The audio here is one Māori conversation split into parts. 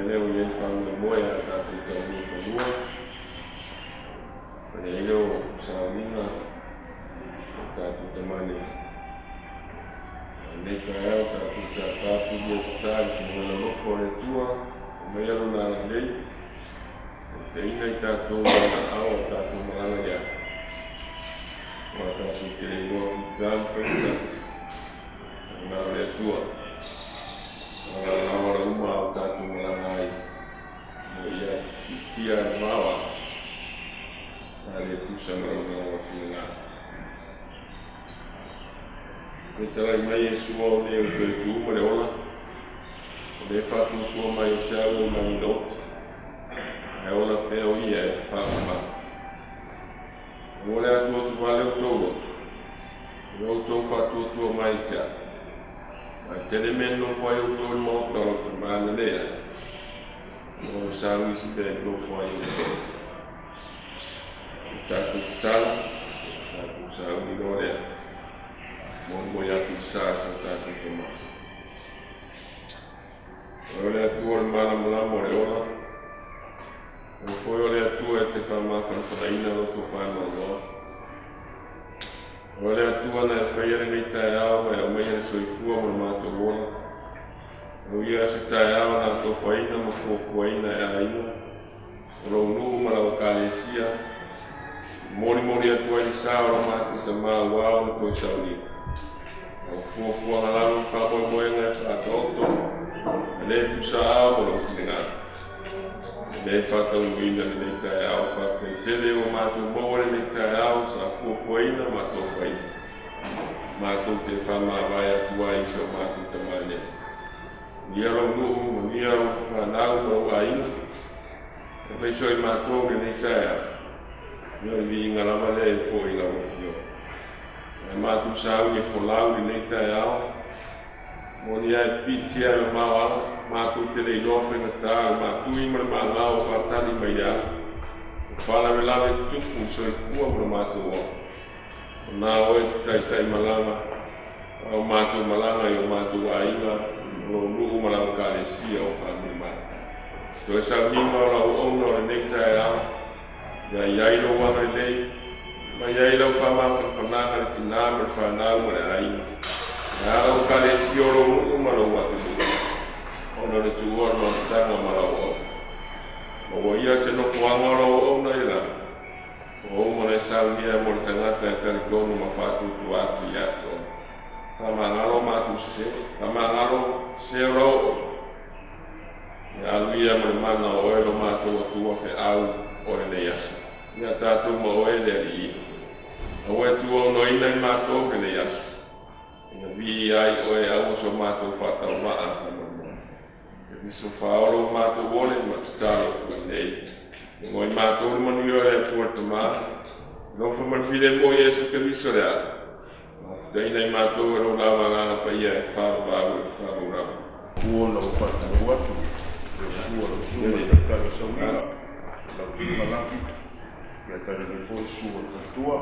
leo ia whaumoea tātou taunui whanua. Pane ilo saunga o tātou tamane. Nei ka eo tātou tātou ia tātou ki mwana loko le tua, o mai alo nā lei. Te ina I tātou wana au o tātou maranga ia. Wa tātou te le loa ki tātou whaita. Nā le tua. Awara uma o tātou maranga ai. Mo ia tia mawa. Nā le tusanga o ngā waki ngā. Koe tarai mai e sua o leo te tū ma le ola. O le whātua tua mai o tāu o mai noti. E ola peo ia e whātua. O le atua tu wale o tō lotu. O tō whātua tua mai tia. Ma tene meno whai o tō mo tō ka mana lea. O sāu isi te no whai o tō. Tāku tāla. Tāku sāu ni no lea. Mo ia ki sāta tāku tōma. O le atua le mana mula mo le ola. O koe o le atua e te whamawhana whanaina loko whanau loa. O le atua na e whaiare nei tae ao e o mai e soifua mo mātou ola. O ia se tae ao na tō whaina mo kō whaina e aina. O rau nuu marawa kālesia. Mori atua I sāo la mātou ta māu ao na tō sauri. O fuafua halamu whapoe moenga e whātoto. E le tusa ao mo rau tinga. Le whātau ina nei tae ao whātai tele o mātou mōre nei tae ao sa fuafuaina mātou whaina. Mātou te whamawai atua I so mātou tamane. Niaro nuu, niaro whanau mau aina. E peisoi mātou nei tae ao. Nio I vi ingalama le e fo I lawa fio. E mātou sāu e wholau nei tae ao. Moni ai pitia le mawala, mātou te lei lofe na tāu, mātou I mara māngau o whatani mai a. O whala me lawe tuku so I kua mara mātou o. O nā oe te tai malanga, o mātou malanga I o mātou a inga, o nuu malanga kālesia o whāmi mai. Toi sa minga o lau ona o le nei tae ao, ia iailo wana I lei, ma iailo whamawha whananga le tinama le whanau ma le aina. Nā rau kālesi o rau nuu marau atu nuu. Ona le tuua no tanga marau o. O ia se no kuanga o rau o na ila. O mo le saunia mo le tangata e tarikonu ma whātu tu atu I ato. Whamangaro mātu se. Whamangaro se rau o. E aluia mo le mana o elo mātu o tua whe au o le nei asu. Ia tātou ma o ele ali I. O e tua o noina I mātou ke nei asu. Ia vi ai o e au so mātou whātau maa whanau. E viso whaoro mātou wole ma tataro kua nei. E ngoi mātou le manu o e puerta maa. Nofa marfile mo Yesu ke viso rea. Teina I mātou e rau lawa ngana pa ia e whāro rau e whāro rau. Ua lau whātau atu. Ua lau sua I kare saunga. Lau sua laki. Ia kare le fo sua katua.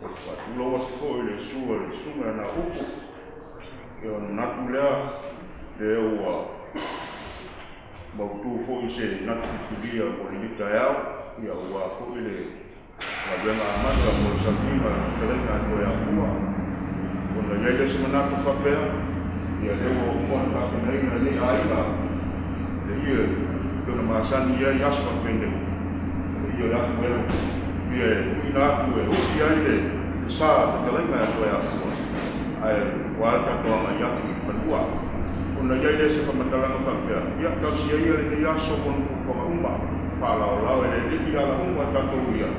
O whatuloa se fo I le sua le sunga na upu. E o natu lea le ua mautu fo I se natu tulia o le lika eau. Ia ua fo I le wabenga amata mo le samima kerenga no e akua. O na iaile se manatu whapea. Ia le ua umona kapenei na ni aina. Le ia kona maasani ia I aswa pende. Le ia le afu eo. Ia ina atu e uki aile saa te kerenga no e akua. Ai wala toa mai aku I whanua. Ona iaile se whamatalanga whapea. Ia kausi ia le ni aso konu whakauma. Whalao lao e le liki ala unga tatou ia.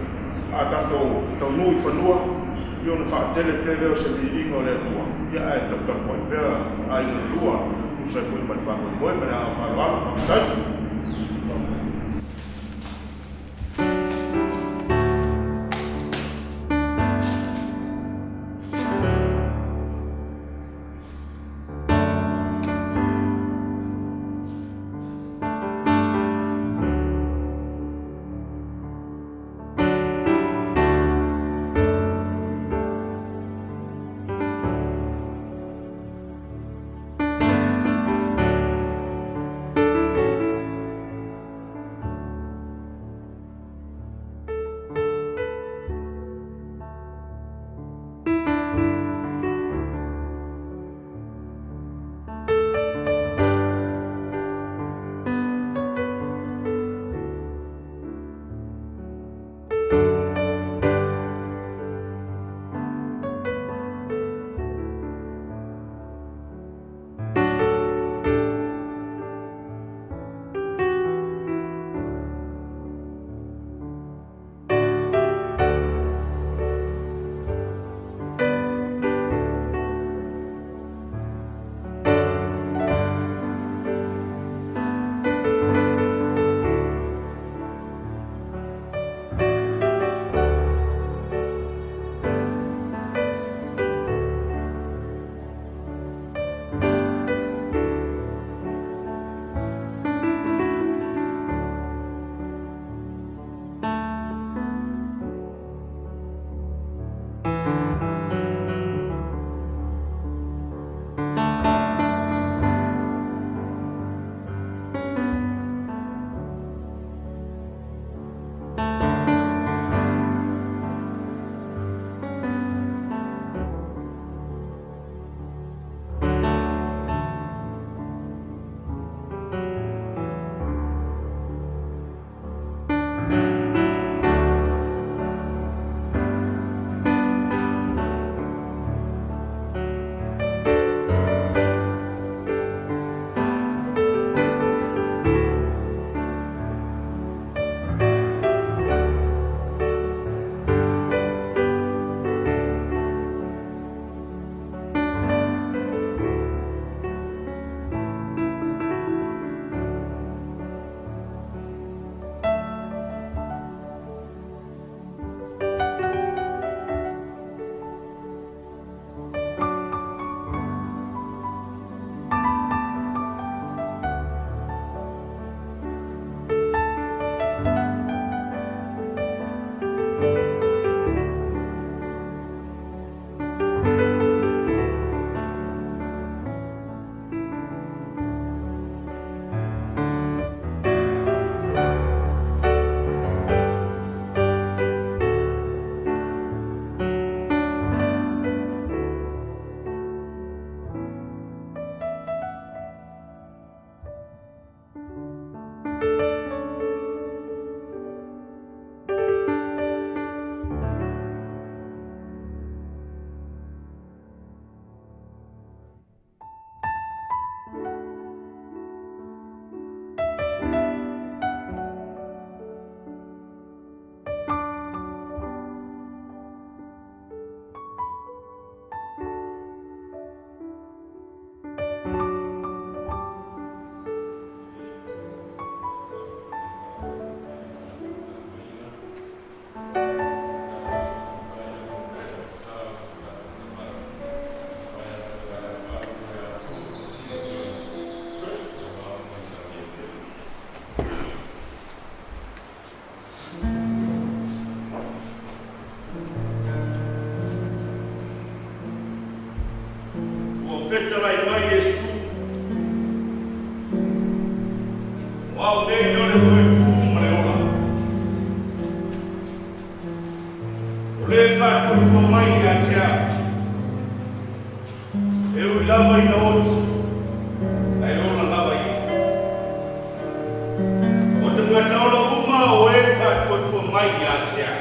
A tatou tau nui whanua. Ia na whaatele tele o se viringa o le atua. Ia e tautako I pēra ai na lua. Usai fui mai whakoi moe mene a whalawala whakatai. Feta lai mai Yesu. Wao dei nole koe tū mare ora. O le whātua tua mai a tia. E ui lawa i na oti. Ai ona lawa i. O te ngata ora uma o e whātua tua mai a tia.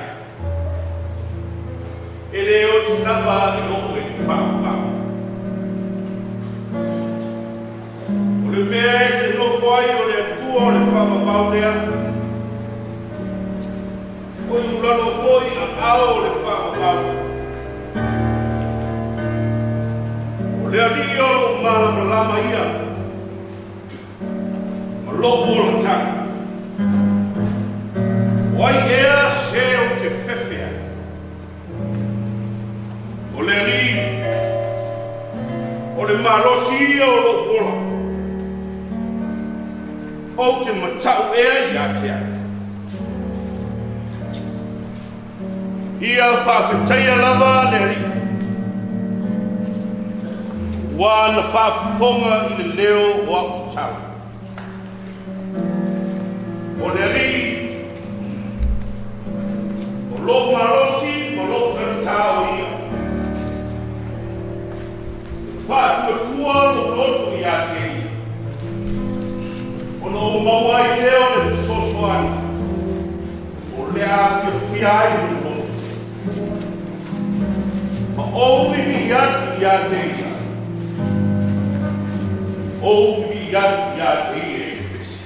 E le oti lawa i loko e whātua. Le mea te no fai o le atua o le whamapau lea. O i ulano foi a ao o le whamapau. O le ali o lo mara malama ia. Ma lopo o la tanga. O ai ea se o te whewhea. O le ali o le malosi ia o lo pola. O te matau ea i atea. Ia whawhetaia lava le ri. Wā na whawhonga i le leo o au te tau. O le ri. O lo marosi, o lo karatau ia. Whātua tua lo lotu i atea. O mawai leo le sosoani. O le a whiawhiai le mono. Ma ouwi i atu i a teina. Ouwi i atu i a teina e whisi.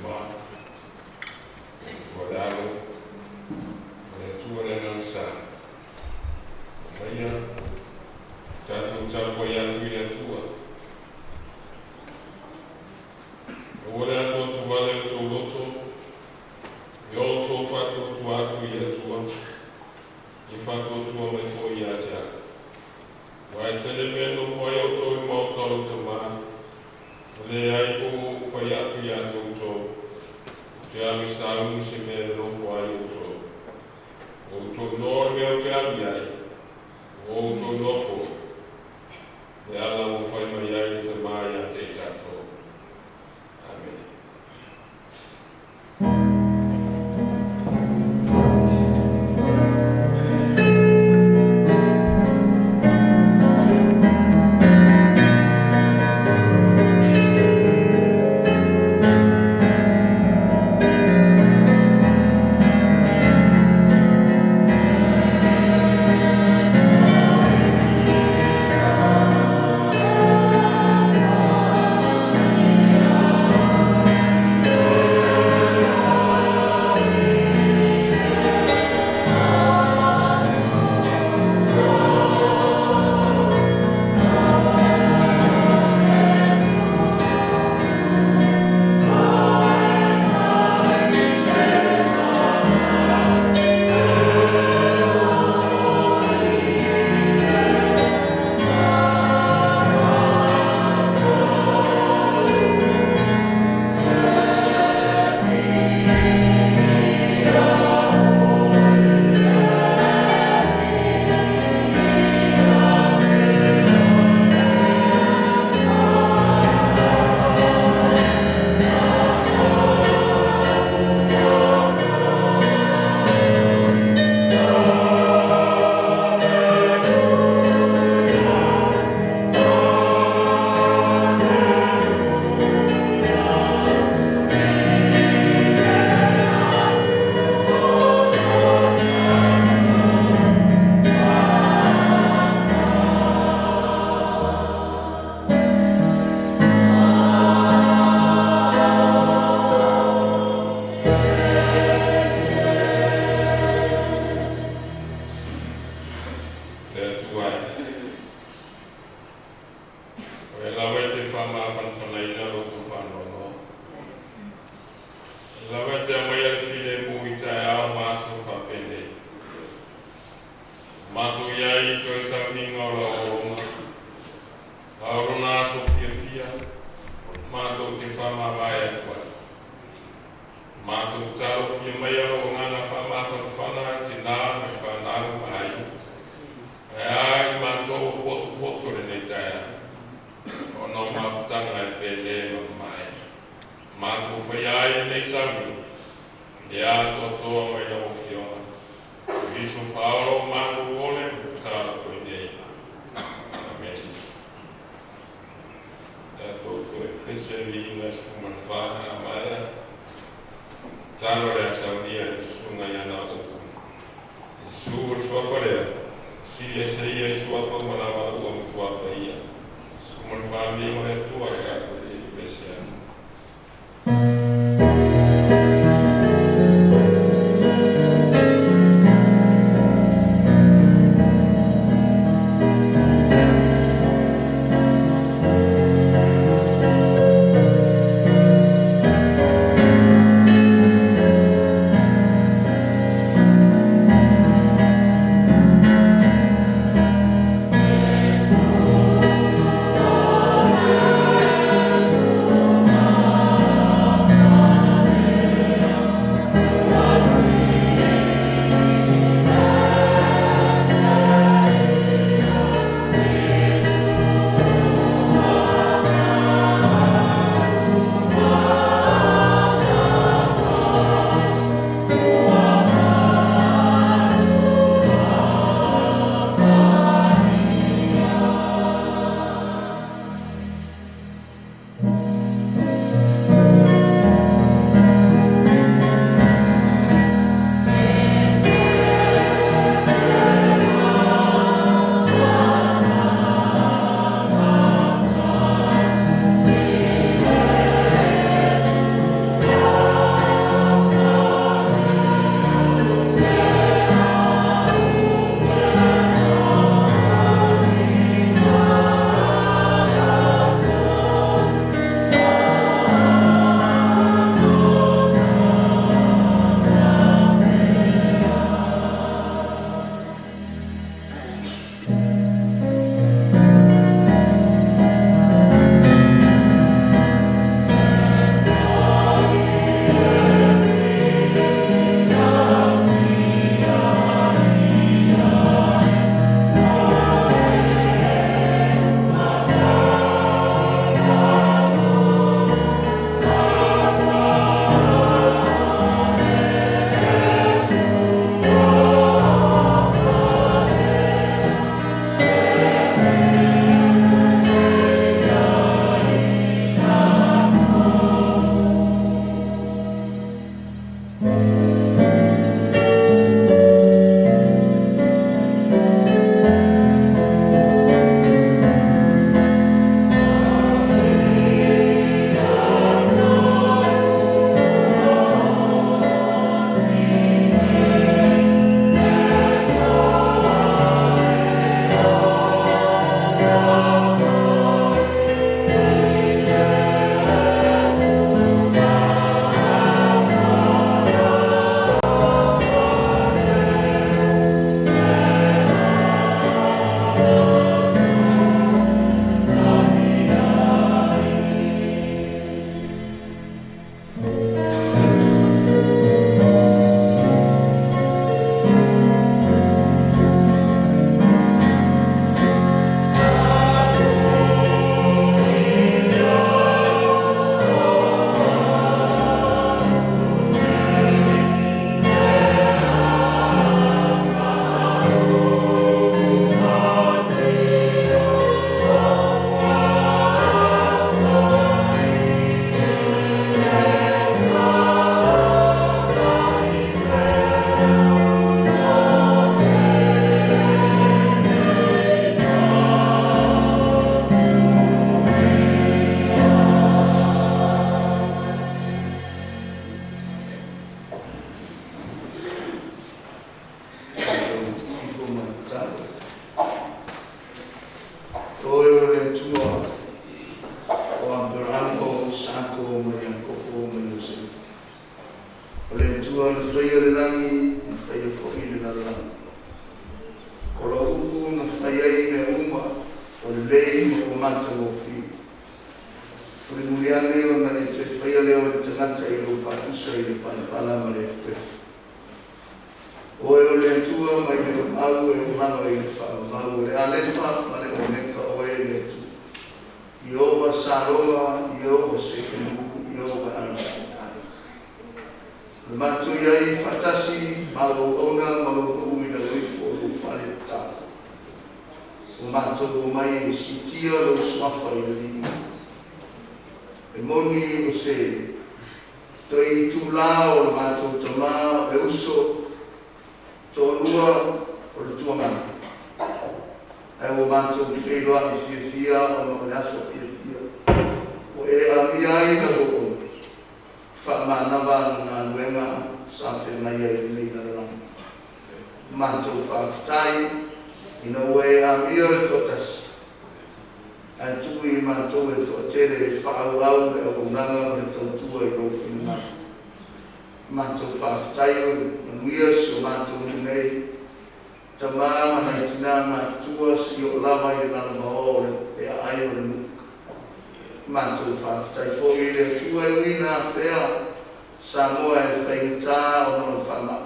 Mama, Tuadalo, Tua Lansa, Maya, Tatu Tapo Yantuya Tua. Ora to Tuale to Loto, Yoto Pato Tuatu Yatua, Ifato Tua Mefoyaja. Why Telemeno Foyoto Motolo Toma, Leaipo Fayatu Yato, Jami Salu Simeno Foyoto, Oto Norveo Javiai, Oto Nofo, the Allah will find my yai to Maya Tetato. Amen. Abraham o Sako ma Yakobo ma Yosef. Ole tua na whaia le rangi, na whaia whaile na rangi. O la uku na whaia i me uma, o le lei ma o mata o fi. O le muliane o na le te whaia leo le tangata i lo whatusa i le panapala ma le whefu. O e o le tua mai le au e o mama i le whao, mau le alefa ma le o neka o e le tu. Iowa Saloma, Iowa Sekemu, Iowa Amsa. Le matu iai fatasi malo ona malo ui na wifo o whare tā. O matu o mai si tia lo swafa i lini. E moni o se toi tula o le matu tama le uso to lua o le tuangana. E o matu i wheloa i fia o no le aso fia. O e a miai na o whamanava ngā nuenga sa whengai e nei na rang. Mātou whawhitai, ina ue a mia le totas. A tui mātou e toa tere e whaau e o nanga le tautua e o whina. Mātou whawhitai o nuia si o mātou nei. Ta maa mana i tina mātua si o lava i nana mao e a ai o le muka. Mātou whawhitai fo i le tua e wina whea. Samoa e whainta o nono whama.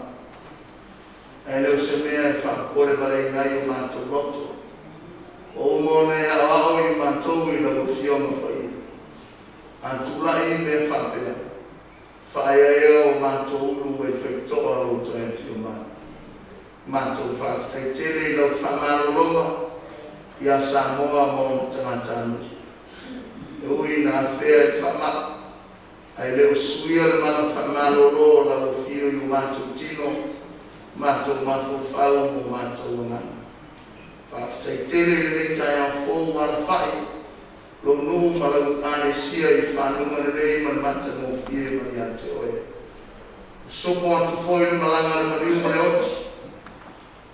E leo se mea e whakore wale nai o mātou roto. O mone a ao i mātou i lau whioma whai. A tulai me whapea. Whaia ea o mātou ulu e whaitoa roto e whioma. Mātou whawhitai tere i lau whamaro ronga. Ia Samoa mo tangatanu. E ui nā whea e whama. Ai leo suia le mana whamalolo la o fio i o mātou tino, mātou mawhawhau mo mātou ngana. Whawhitai tere le reitai au fōu mara whai, lo nuu malau ane sia i whanunga le rei man mata mo fie mani ante oe. Soko atu fōi le malanga le mariu male oti,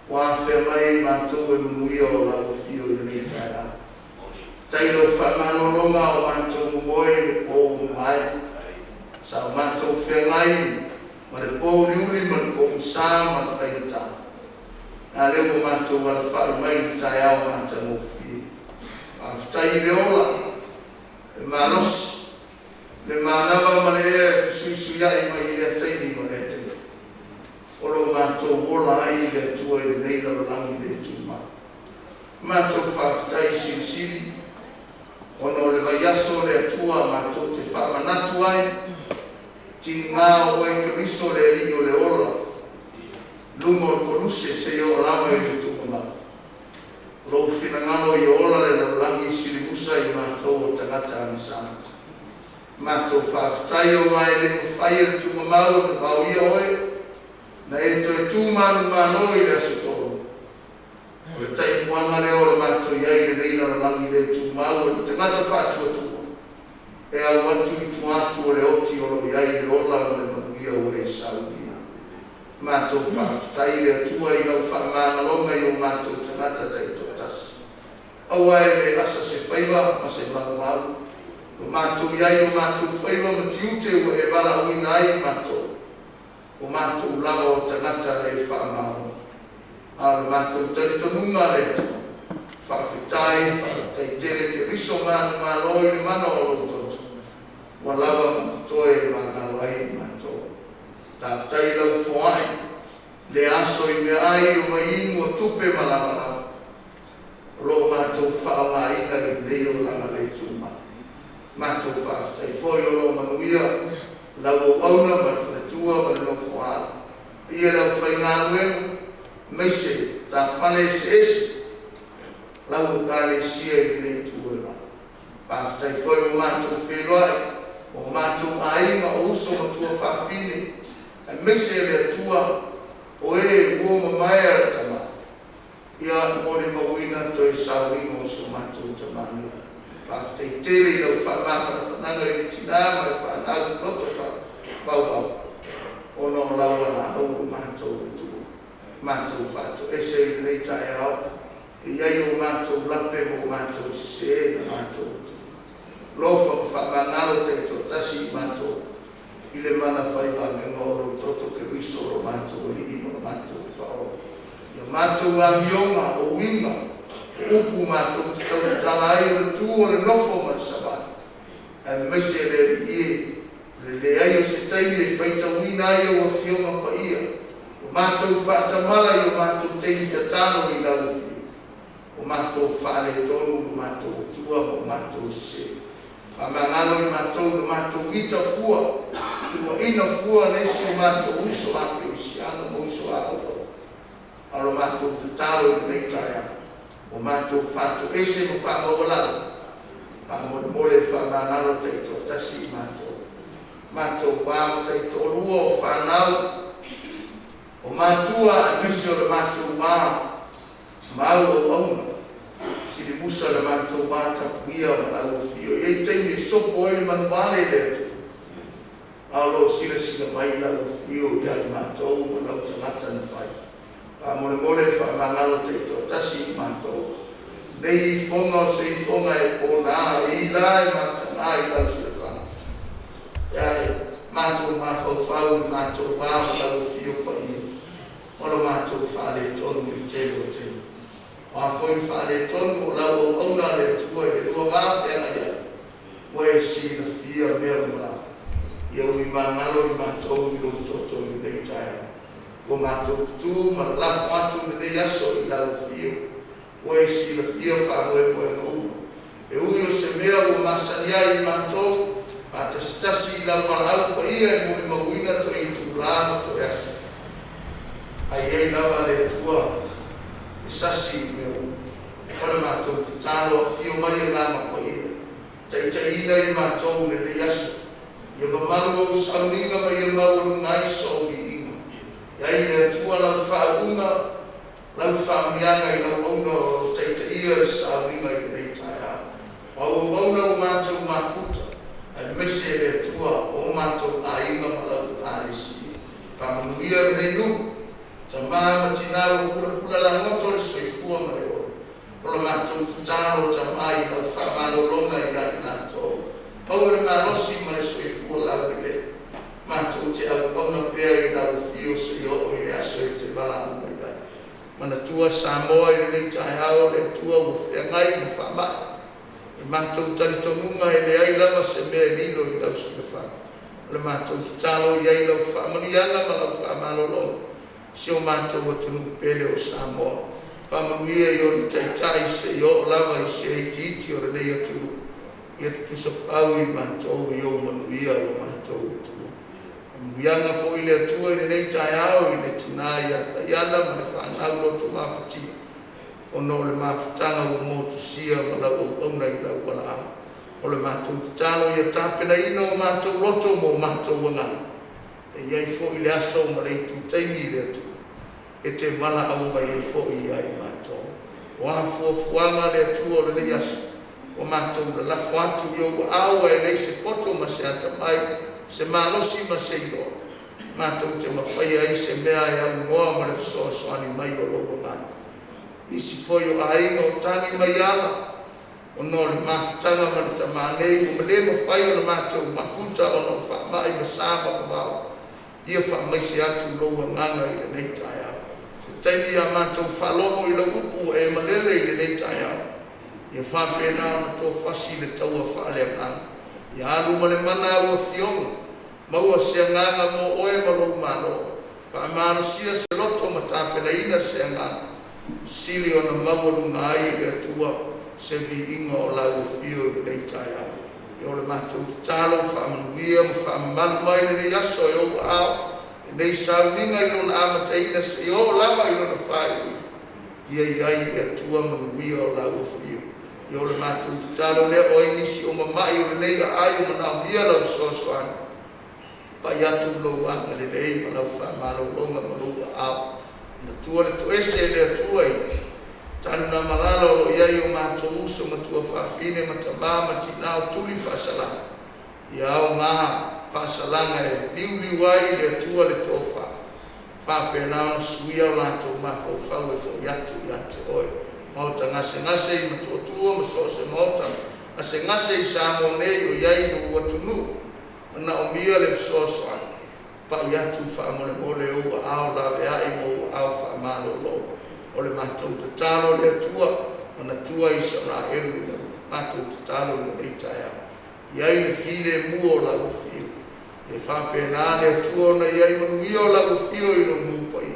wā whea mai mātou e munuia o la o fio i le reitai au. Tailo whamalolonga o mātou moe le pōu mai, sa mātou whengai, ma le pōriuri, ma le pōmisa, ma le whainata. Nā leo mātou wala whai mai ni tai au mātou mo fie. Whawhitai le ola, le mānosi, le mānawa ma le ea sui ai mai i lea teini ma le teini. Olo mātou wola ai le tua i le neila o langi le tūma. Mātou whawhitai siri, ono le vaiaso le atua mātou te whamanatu ai, ti ngā o e ke riso le ringo le ola, lungo o koluse se i o lama i le tukama. Rau whinangalo i ola le langi siri musa i mātou o tangata anisana. Mātou whawhitai o mai le mwhai le tukamau le mau ia oe, na e toi tūmanu mano i le asotoro. O le tai muanga le ola mātou iai le reina le langi le tukamau le tangata whātua tua. E a watu i tuatu o le oti o lo iai le ola o le manuia o e saudia. Mātou whawhitai le atua i lau whamānalonga i o mātou tangata tai totas. Aua e le asa se whaiwa ma se mau. O mātou iai o mātou whaiwa ma tiute o e wala uina ai mātou. O mātou lava o tangata le whamāno. A le mātou taritonunga le tu. Whawhitai tere ke riso māno i le mana o lo walawa matoe mana lai mato. Tātai lau whoai, le aso i me ai o mai ingo tupe malawana. Lo mātou whaonga ina le leo langa le tūma. Mātou whaatai whoi o lo manuia, lau o auna ma whatua ma le lo whoala. Ia lau whainga nuenga, meise, tā whane se esi, lau o kāle sia i le tūela. Whaatai whoi o mātou wheloai, o mātou ainga o uso matua whawhine, e mese le atua o e uo mamaia tama. Ia mone mawina toi sauringa o so mātou tamanu. Whawhitai tere i lau whamaka whananga i tina mai whanau roto whau. Ono laua na hau mātou atua. Mātou whātou ese i reitai au. I ai o mātou lape mo mātou sise na mātou atua. lofa whamangalo te to tasi mato ile mana whai ame ngoro toto ke wiso ro mato li ino mato whao ia mato wa mionga o winga o upu mato te tau tala ai o tu o le nofo ma sabana e mese le ie le ai o se taimi e whaita wina ai o a fionga pa ia o mato whaatamala i o mato teimi ta tano i lau fio o mato whaale tonu o mato tua o mato se Amangalo i matou matou ita fua tua ina fua leso matou uso ake usiana mo uso ako alo matou tutalo i leitaya o matou fatu ese mo fa mola mo mole fa mangalo te to tasi matou pa te to luo fa nau o matua miso matou mau o si busa le manto mata kuia na o fio e tei sopo ele man vale le alo sila mai la o fio ya manto na o tata na fai pa mole fa mangalo te to tasi manto nei fonga se fonga e pona i la mata ai la sila fa ya manto ma fa manto pa la o fio pa i olo manto fa le tonu i te a foi fale tonu la o ona le tua e o va fe na ya we si na fia me ma yo i mangalo i matou i lo toto i le tai o matou tu ma la fatu le ya so i la fio we si na fia fa we o e u yo se me o masania i matou a te stasi la ma pa ia mo mo wina to i tu la to ya ai e la le tua sasi meu para matou talo fio mai na ma ko ia tai ina i matou le yaso ia malu saunga mai mau ngai so i ia ile tua la fa mianga i la ono tai ia saunga i le taia o ono matou mafuta al mese le tua o matou ainga malau alisi pa muia le nu Tamama tinalo pula la moto le soifua mareo. Ola matou tutalo tamai la whamano longa i nato. Paure manosi ma le soifua la wile. Matou te au kona pea i la fio se o i le aso i te bala mai gai. Mana tua Samoa i le tai hao le tua o whengai mo whamai. I matou talitonunga i le ai lama se mea lilo i lau se wha. Ola matou tutalo i ai lau whamanianga ma lau whamano longa. Se o matou o tunu pele o Samoa. Whamanuia i o taitai se i o lava i se i titi o rei atu. I atu tusapau i matou i o manuia o matou o tunu. Manuianga fo i le atua i le nei tai ao i le tunai a taiana ma le whanau lo tu mawhati. O no le mawhatanga o motusia ma lau o auna i lau wala au. O le matou tutalo i a tapena ino o matou loto mo matou wangana. E iai fo i le aso ma le tu taimi le atu. E te wala au mai e fo i ai matou. O a fuafuanga le atu o le aso. O matou le lafo atu i o au e le se poto ma se atamai, se malosi ma se ilo. Matou te mawhai ai se mea e au ngoa ma le soani mai o logo ngana. Isi foi o ainga o tangi mai ala. O no le mawhitanga ma le tamanei, o le mawhai o le matou mafuta o no whamai ma sama o mau. Ia whamai se atu loa nganga i le nei tai au. Se taimi a matou whalomo i le upu e malele i le nei tai au. Ia whapena o tō whasi le taua whaale nganga. Ia alu ma le mana ua fionga. Maua se nganga mo oe malou mano. Whamano sia se loto ma tāpena ina se nganga. Sili o na maua lunga ai le atua se vi inga o lau fio i le tai au. Ia o le matou talo whamanuia ma whamanu mai le yaso e o au. Nei sauninga i lona amateina se o lava i lona whai. Ia i ai le atua manuia o lau fio. Ia o le matou talo le o inisi o mamai o le nei ai o manau mia lau sosoani. Pa iatu lo wanga le lei ma lau whamanu longa malua au. Na tua le tuese le atua i. Tanu na malalo o iai o matou uso ma tua whawhine ma tamā ma tinao tuli whasalanga. Ia au ngaha whasalanga e liu ai le atua le tofa. Whapena o suia o lato ma whauwhau e whau yatu i ate oi. Mauta ngase i ma tuatua ma sose mauta ngase sa mo nei o yai no watunu na o mia le soso pa ia tu fa mo le o ao la ya i mo ao fa ma lo o le matou te talo le tua ona tua Israel le matou te talo le taia iai le file muo la o fio e fa pena le tua na iai mo io la o fio i no mu pai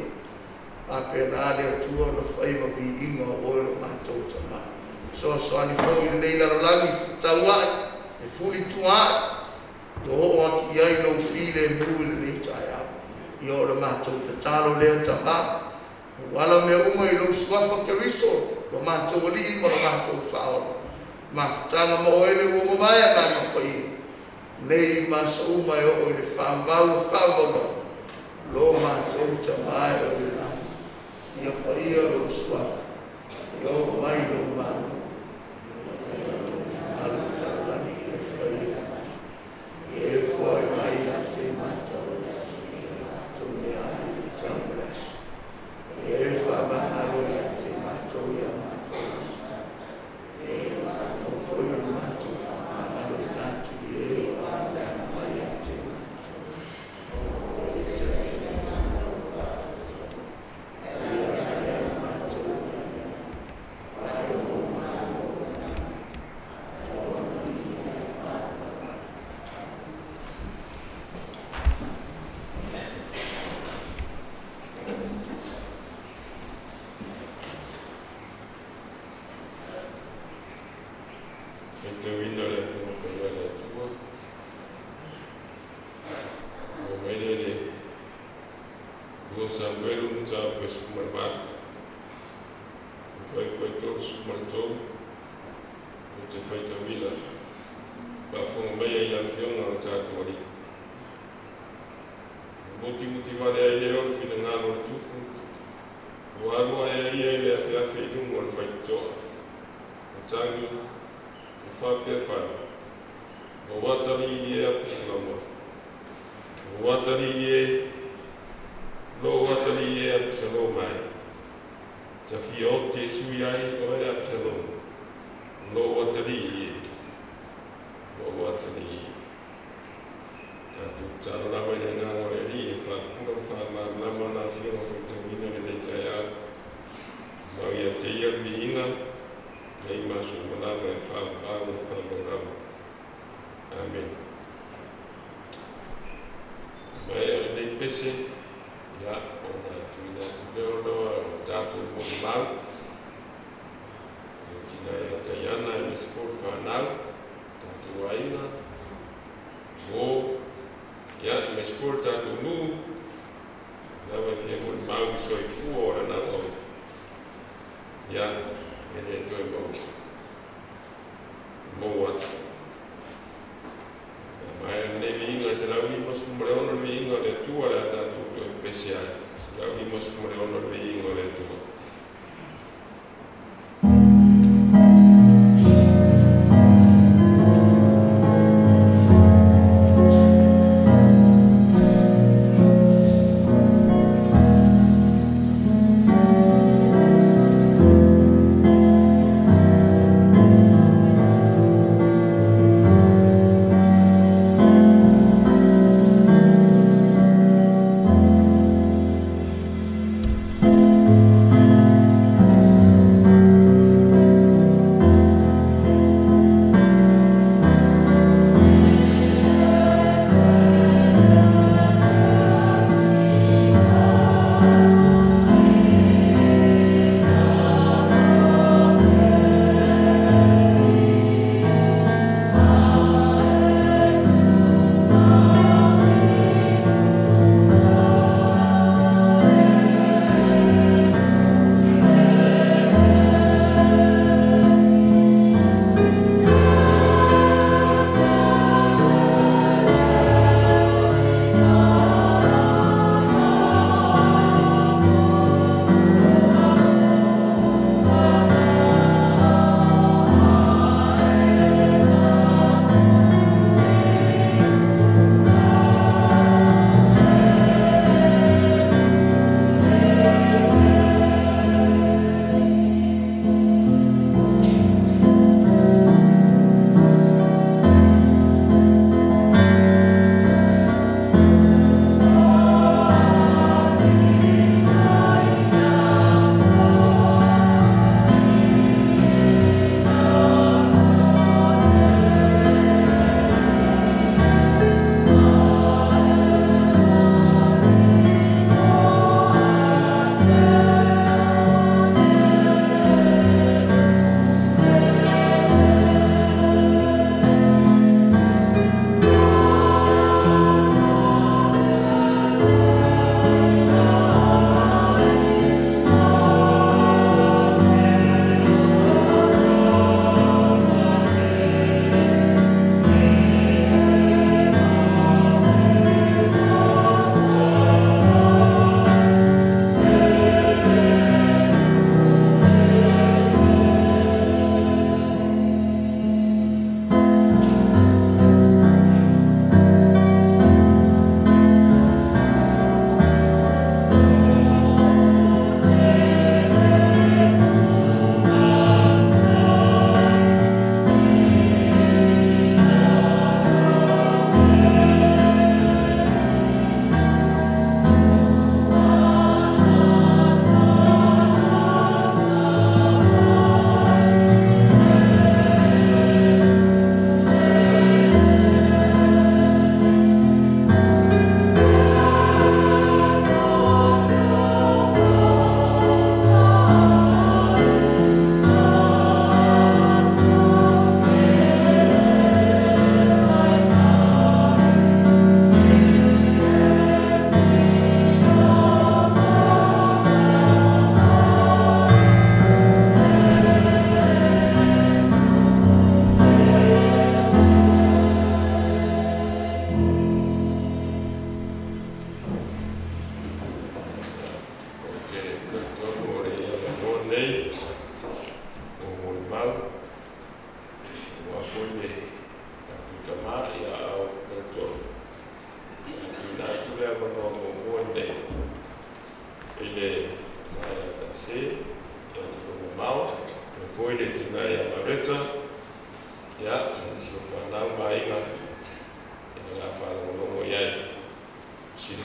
a pena le tua na fai ma bi inga o le matou te ma so ani fo i nei la langi taua e fuli tua do o atu iai no file mu le taia io le matou te talo le taia wala me uma i lo suafa ke riso lo matou li mo lo matou fao ma tanga mo ele wo mai na ma pai nei ma so uma o le fa mau fa lo matou mai o le na ia pai lo suafa yo mai lo ma al la ni fai e foi mai a te matou to me a tambles e fa banalo ya te mato ya mato e o foi o mato banalo ya te e o ala ya te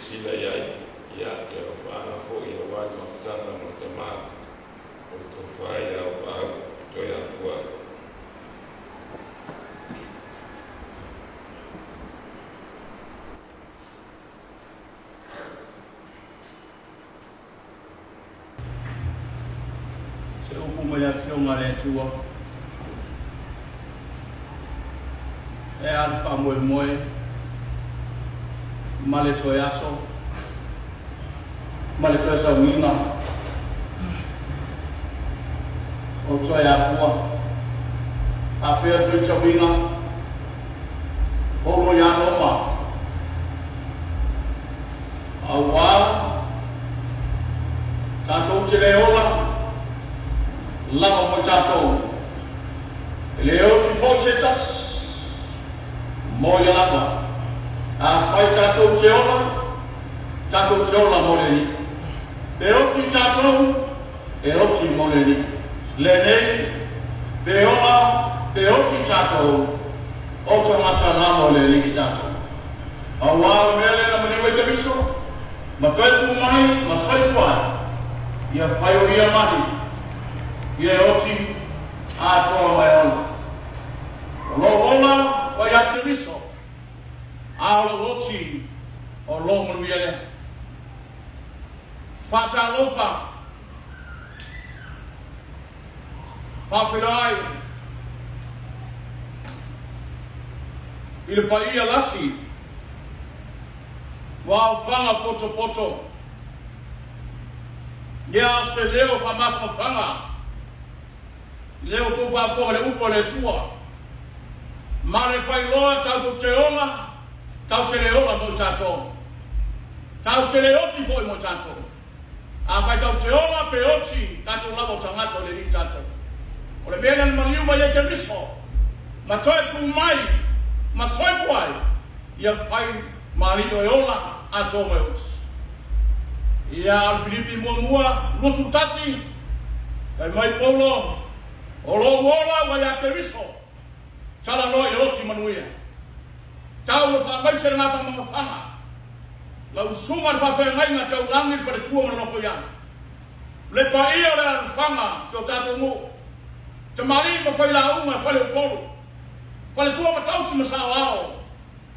sila iai ia ke o whaanga po i o wai mautanga mo te maa o to whai au pāu toi a kua. Se upu mai a whionga re tua. E alfa moe moe. Male toi aso. Male toi sa wina. O toi a hua. Apea toi ta wina. Olo ya noma. Awal. Tatou te leola. Lava mo tatou. Leo ti fo se tas. Mo ya lava. A whai tātou te ola mo le ni. Pe oti tātou, e oti mo le ni. Le nei, pe oti tātou, o tangata nā mo le ni ki tātou. A wāra mele na maniwe te miso, ma tuetu mai, ma soipuai, ia whai o ia mahi, ia oti a toa mai ona. O lo ola, wai a te miso, Aolo oti o lo manuiele. Fata lofa. Fafirai. Ile paia lasi. Wao fanga poto poto. Ya se leo famaka fanga. Leo tu fa fo le upo le tua. Male fai loa tau te onga. Tau te leola mo tātou. Tau te leoti foi mo tātou. A whai tau te ola pe oti tātou lavo tangato le ni tātou. O le mena ni maliu mai e ke miso. Ma toe tu mai, ma soifuai. Ia whai mari o e ola a tō mai oti. Ia al Filipi mua lusu tasi. Kai mai paulo. O lo wola wai a ke miso. Tala no e oti manuia. Tau lo fa mai se nga fa mga whanga. Lau sunga fa whengai nga tau langi fa le tua mana nofo iana. Le pa ia le al whanga si o tātou ngō. Te mari ma whai la unga fa le upolo. Fa le tua ma tausi ma sa lao.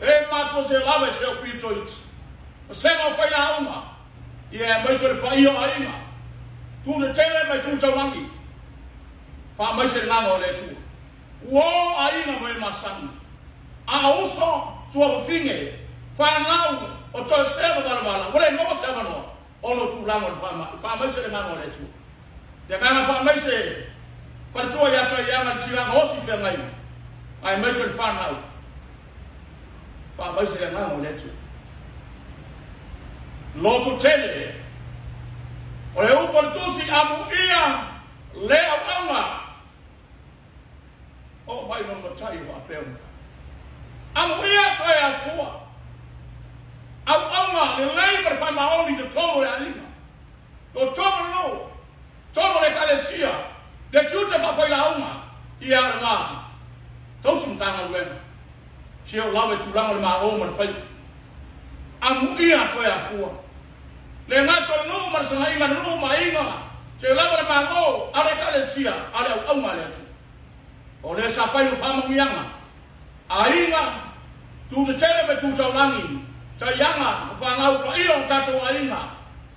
E mātua se lawe se o pito iti. Ma senga o whai la unga. Ia mai se le pa ia a inga. Tu le tele mai tu tau langi. Fa mai se nganga o le tua. Uo a inga mai masanga. A uso tua mafinge, whanau o toi seva wala, wale no seva no, ono tu lango whamai se le ngamo le tu. Te nganga whamai se, whatua ia toi ianga tiranga osi whengai, ai mai se le whanau, whamai se le ngamo le tu. Loto tele, o le upo le tusi amu ia, le au aunga, o mai no matai whapea mwha. Amu ia toi a fua. Au aunga le lei per fai maoli te tomo e alima. To tomo no. Tomo le kalesia. Le tute fa fai la aunga. Ia le maa. Tausi mtanga luena. Si o lawe tulanga le maa oma le fai. Amu ia toi a fua. Le ngato le no marsana inga le no ma inga. Si o lawe le maa o. Ale kalesia. Ale au aunga le atu. O le sa fai lo fama mianga. Ainga, tu te tele me tu tau langi, ta yanga, whanau pa ia o tatou ainga,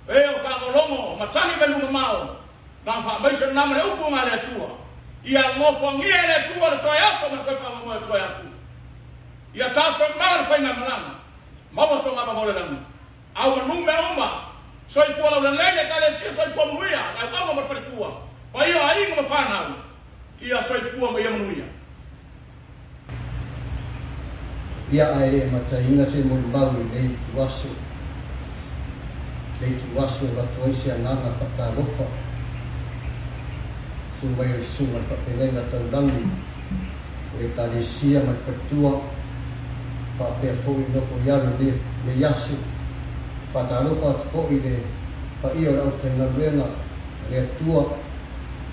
e o whangalongo, matangi me nuna mao, na whamaisa nama le upunga le atua, ia ngofangia le atua le toi ato, ma koe whanau le toi aku. Ia ta whamara le whainga maranga, mawa so ngama mole langi, au manume oma, soi fuala le lege ka le sia soi fua muia, ai wama marpare tua, pa ia ainga ma whanau, ia soi fua ma ia manuia. Ia aere matainga se mo mbau nei tuaso. Nei tuaso la toise ananga whakalofa. Sumai o suma whapenga taurangi. Le talesia mai whatua. Whapea fōi noko iaro le yasu. Whatalofa atu fōi le pa ia rau whenga luenga le atua.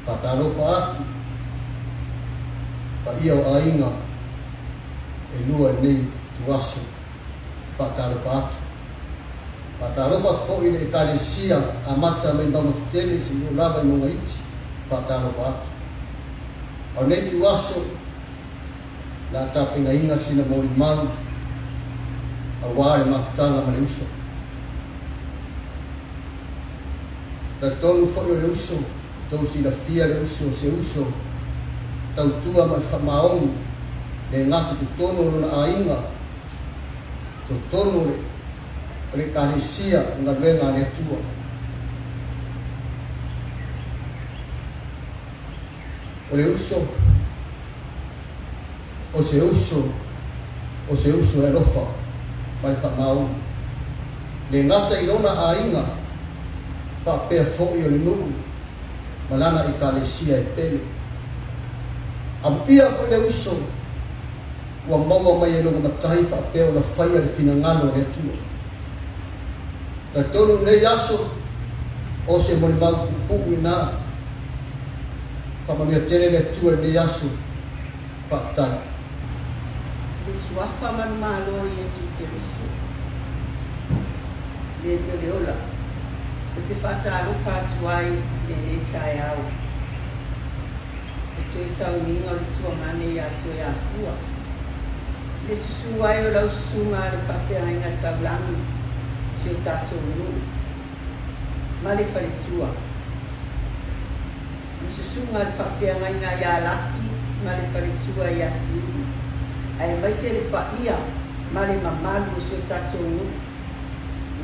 Whatalofa atu. Pa ia o ainga. E lua nei tuaso, whakaro atu. Whatalofa atu i le ekalesia a mata mai mamatutele si ulava i monga iti. Whatalofa atu. Au nei tu aso la tapinga inga sina mo limang a wāre makutanga ma le uso. Ta tolu fo i le uso, tau si la fia le uso se uso, tau tua ma whamaongu, le ngati tu tono luna a inga, tu tono le kāresia ngā luenga le tua. O le uso, o se uso e lofa, mai whamau. Le ngata i lona a inga, pa pēr fōi o le nuu, malana i kālesia e pele. Am ia ko le uso, ua maua mai e longa matahi pa pēr o la whaia le finangano le tua. Ta tonu nei aso, o se mole mau kupu ina, whamamia tere le tua nei aso, whakatani. Le suafa manu malo Yesu Kiriso. Le ola. O te whataalo whatuai le tai au. E toi sauninga o le tua mane i ato e a fua. Le susuai o lau susunga le whawhiainga taulangi si o tatou nuu. Ma le whaletua. Le susunga le whawhiainga i a laki ma le whaletua i a siuri. Ai mai se le paia ma le mamalu o si o tatou nuu.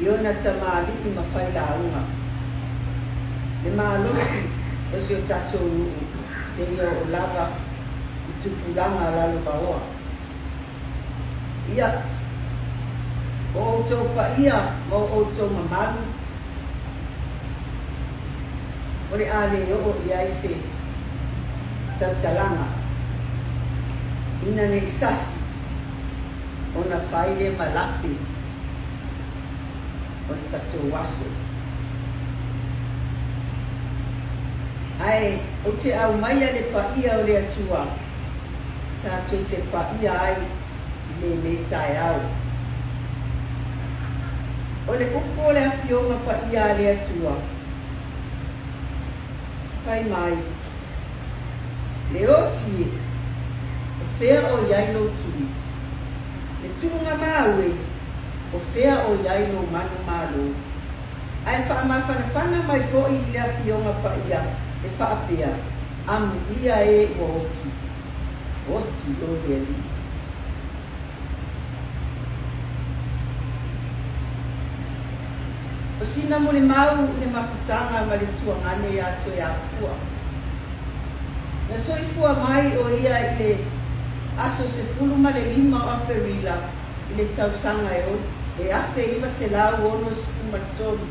Iona tamali i mawhai launga. Le maalosi o si o tatou nuu. Se ia o lava i tupulanga lalo baoa. Ia o outou paia ma o outou mamalu. O le ale o ia i se tautalanga. Ina ne isasi o na whai le malapi o le tatou waso. Ai, o te au mai a le paia o le atua, tatou te paia ai le me tai au. O le upo le awhionga paia a le atua, whai mai, le oti fea o yailo tui. Le tunga maue o fea o yailo manu malo. Ai whaamawhanawhana mai fōi i le awhionga paia e whaapea. Amu ia e o oti. Oti o reali. O sina mo le mau le mawhutanga ma le tuangane i ato e a fua. Na soifua mai o ia i le aso se fulu ma le 5 o aperila i le tausanga e o e afe iwa se lau ono se fuma tolu.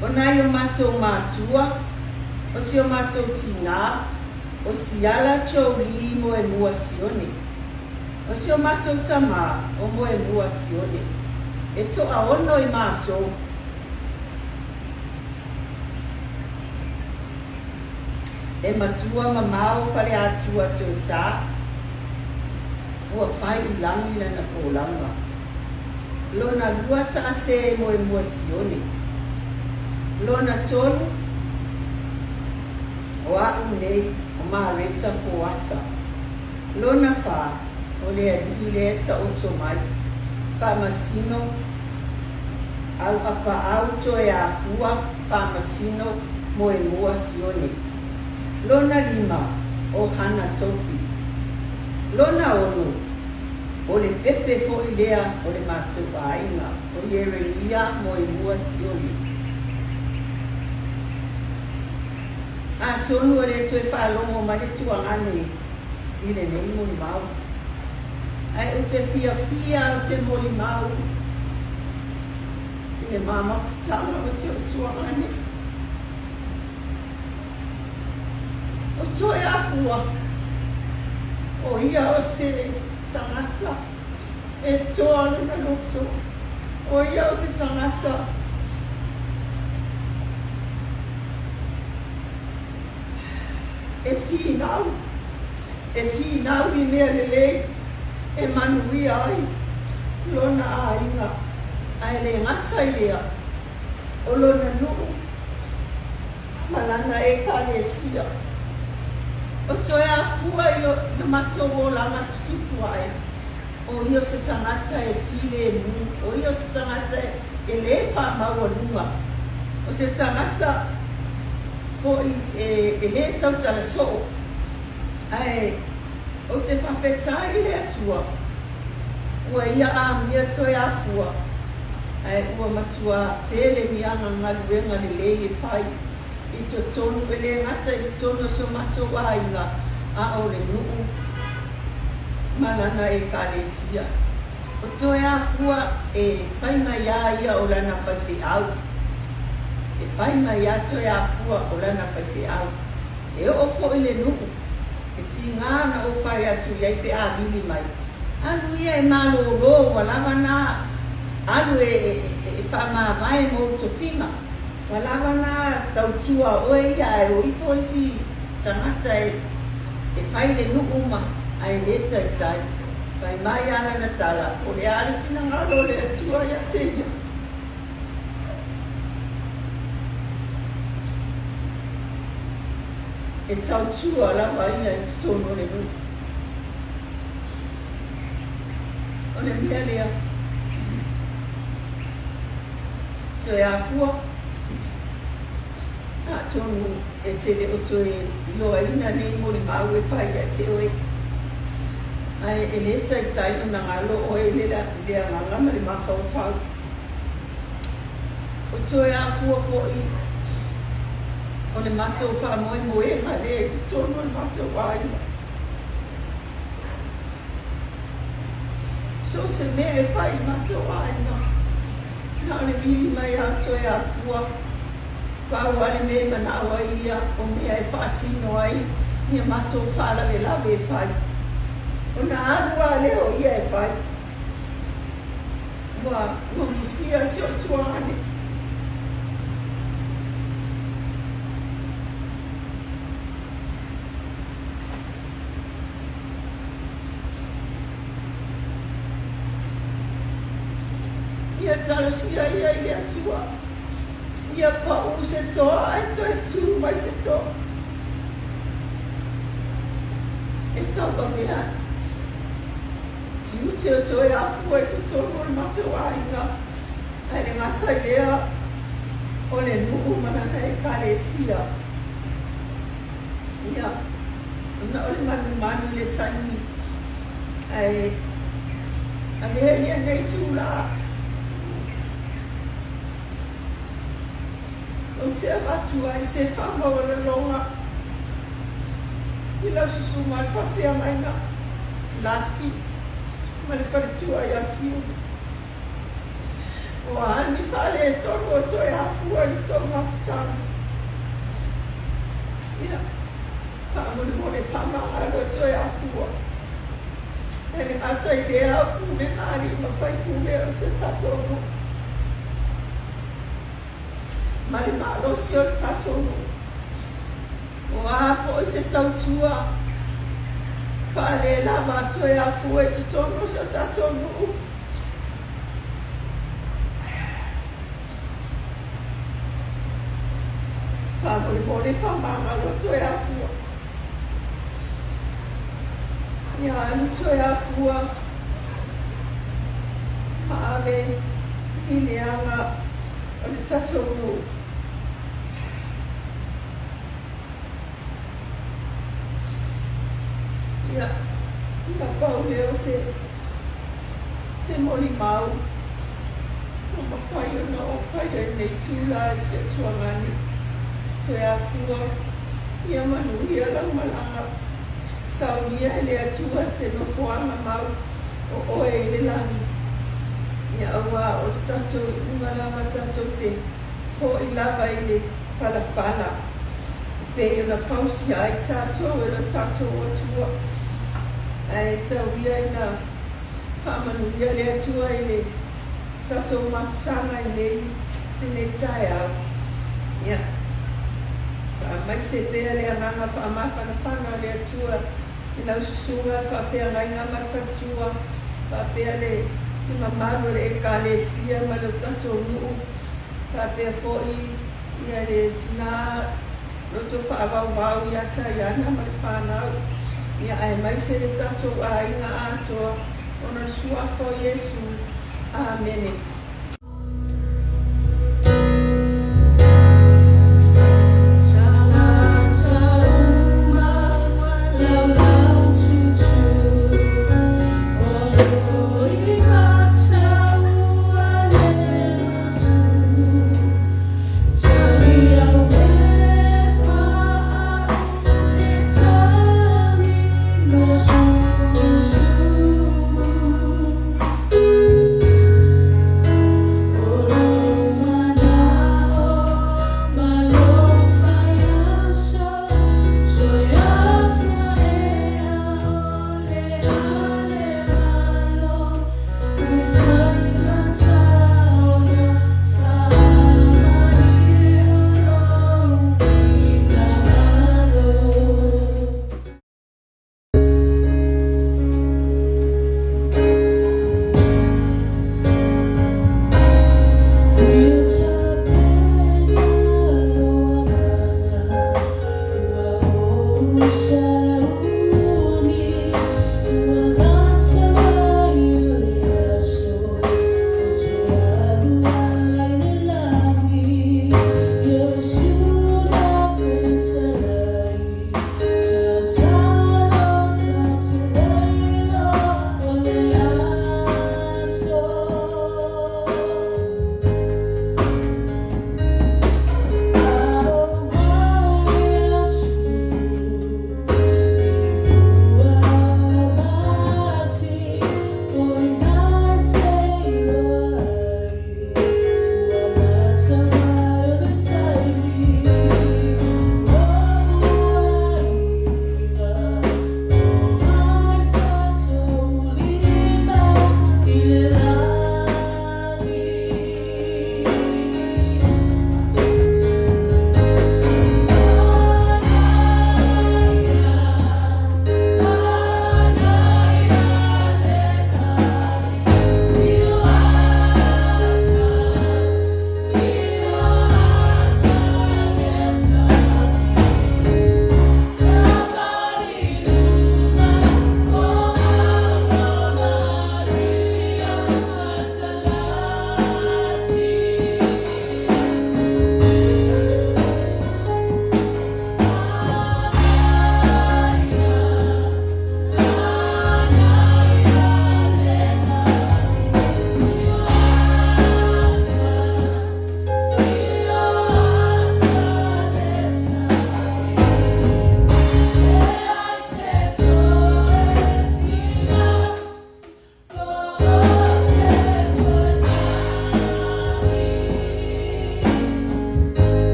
O nai o mātou mātua, o si o mātou tina, o si ala chou li mo e mua sione. O si o mātou tama o mo e mua sione. E to a ono i mātou. E matua mamao whare atua tō tā. Ua whai i langi na whōlanga. Lona lua ta se mo e mua sione. Lona tonu. O au nei o māreta po asa. Lona wha o le adi le ta o tō mai. Wha masino. Au apa au to e a fua. Wha masino mo e mua sione. Lona 5 o hana topi. Lona ono o le pepe fo i lea o le mātou ainga o Ierelia mo i mua sioni. A tonu o le toe whaalongo ma le tuangane i le nei mori mau. Ai o te fia o te mori mau. I le mama futanga o se o tuangane. O toe afua, o ia o se tangata, e toa luna loto, o ia o se tangata. E whinau i lea lele, e manui ai, lona ainga, ai le ngata i lea o lona nuu malana e kalesia o toi a fua i na matou o langa tutupu ai o io se tangata e file e mu o io se tangata e le whamau nua o se tangata fo e le tau tala so ai o te whawhetai le atua ua ia a mia toi a fua ai ua matua tele mi anga ngaluenga le le e whai i to tonu e le ngata i tonu so matou a inga a o le nuu malana e kalesia o toi a fua e whai mai a ia o lana whaiwhi au e whai mai a toi a fua o lana whaiwhi au e o fo i le nuu e ti ngana o whai atu iai pe a mili mai alu ia e malolo walawa na alu e whamawai mo to whima walawa na tautua oe ia e o ifo isi tangata e whai le nuu ma ai le tai pai mai ana na tala o le ale fina ngalo le atua ia teia e tautua la vai ia e tono le nuu o le mea lea so e a fua a tonu e tele o toe loa ina nei mo le mau e whai a te oe ai e le tai o na ngalo o e le nganga ma le mawhau whau o toe a fua foi o le matou wha moe moe nga le e te tono le matou waina so se mea e whai matou waina na o le mili mai a toe a fua pau ale me manawa ia o mea e whaatino ai mea matou whaalawe lawe e whai o na arua leo ia e whai ua misia si o tuane ia talosia ia i atua ia pau se toa e toe tū mai se toa e tau pa mea tiu te o toe a fua e te tono le matou a inga ai le ngata i lea o le nuu manana e kalesia ia na o le manu le tani ai a mea ia nei tūla o te amatua i se whamau le longa i lau susuma i whawhia mai ngā laki ma le wharetua i asiu o ani whale e tono o toi a fua i tō mawhitanga ia whamau mo le whamau alo toi a fua e le ngata i lea u le nari ma whai kule o se tatono ma le malosi o le tatono o a fo i se tautua whaale lava atoe a fua e te tono se tatono whamole mole whamamalo atoe a fua ia anu toe a fua ma ave i leanga o le tatono ia ina pau leo se moli mau o ma whai o na o whai o nei tūla e se tuangani so e a fua ia manu ia lau malanga saunia e le atua se no fuanga mau o oe i le lani ia aua o le tato unga lava tato te fo i lava i le palapala pe o na fausi ai tato e lo tato o atua ai tau ia i na whamanu ia le atua i le tato mawhitanga i nei tae au ia mai se pea le anganga whaamawhana le atua i lau susunga whawhea ngai ngā marwhatua pea le mamalu le ekalesia ma le tatou nuu faapea fo'i ia le tina loto fa'avauvau ia taiana ma le fanau ia ae mai se le tatou āiga atoa ona le suafa o Iesu. Amene.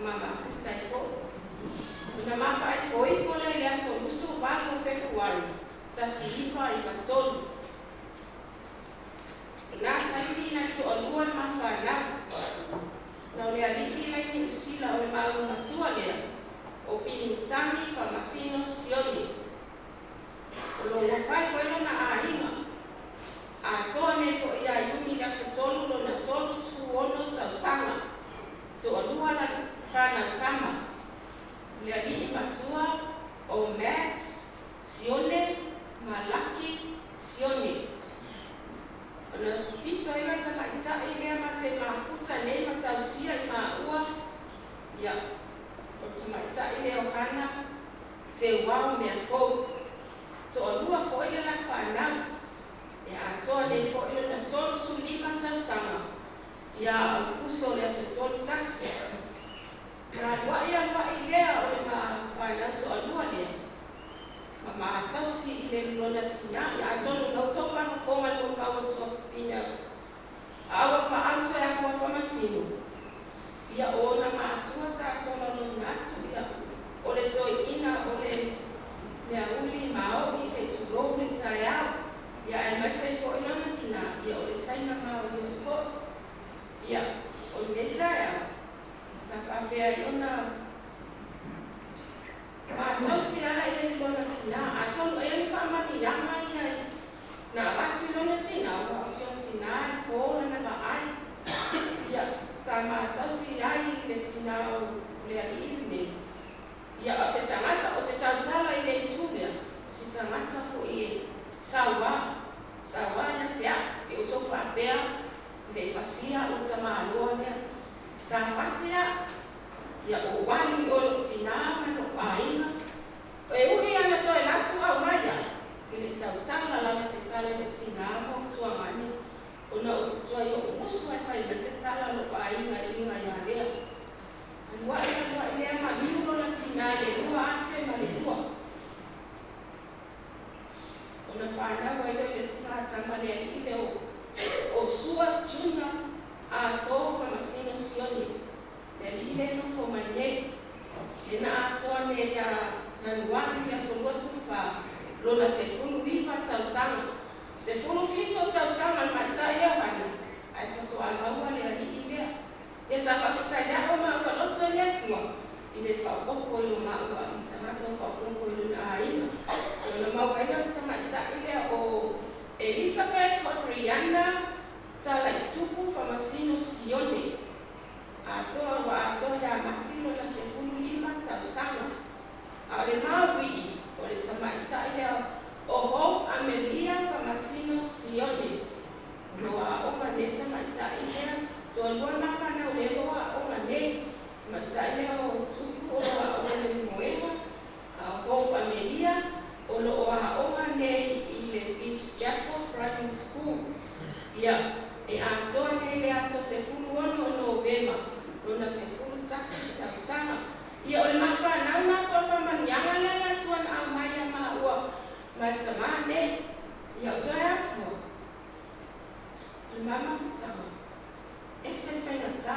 mama futai ko. Una mafa koi ko le ya so musu ba ko Februari. Tasilipa ibatolu. Na taimi na to aluan mafa na. Na ole aliki la ni usila ole malu matua le. O pini tani fa masino sioni. Olo wafai ko na ahinga. A tone fo ia yuni la sotolu lo na tolu suono tausanga. To aluala kana tama. Liadini matua o Max sione malaki sione. Ona pito ina taka ita ile mate mafuta le matausia maua ya otama ita ile ohana se wao me fo to alua fo ile la fana ya to le fo ile na to sulima tausanga ya kuso le se to tas na wa ile o ma fana to alua le mama tausi ile lona tina ya tono no to fa ko ma no ka to pina awa pa auto ya fo fa masino ya ona ma tua sa tono no natu ya ole to ina ole me uli mao i se tulo le taya ya e ma se fo lona tina ya ole saina ma o fo ya o me taya sa ka be ona ma tausi ala ile lona tina a tolu e fa ma ni yama ia na batu lona tina wa sio tina ko na ba ai ya sama tausi ai le tina le ali ile ya se tangata o te tautala ile tulia se tangata fo ie sawa ya te o fa bea le fasia o tama loa sa fasia ya o wali o tina no ainga e ui ana to la tu au maya tele tautala la se tala me tina mo tu amani ona o tu yo o su fa me se tala lo ainga linga ya lea wa ile ma liu lo la tina le wa afe ma le wa ona fa na wa ile sa tama le ile o sua tuna a so fa masino sioni le ile no fo manye ina atone ya nanwani ya songo sufa lona se fulu wipa tausanga se fulu fito tausanga mata ya hana ai foto alawa le ile ya safa fita ya oma kwa loto yetu ile fa boko ile ma wa itamato fa boko ile na aina ile ma wa ile tamata ile o Elizabeth Rihanna tala tupu famasino sione atoya matino na sefulu lima tausanga ale mawi ole tamaita ile oho amelia famasino sione loa oma ne tamaita ile tolwa mafana ole loa oma ne tamaita ile o tupu loa oma ne moema oho amelia loa oma ne ile Beach Jacob Primary School ya atone ile aso sefulu ono bema lona sefulu tasi tausanga ya ole mafana una kwa fama nyanga la tuan amaya ma wa matamane ya toyafu mama futama ese fena ta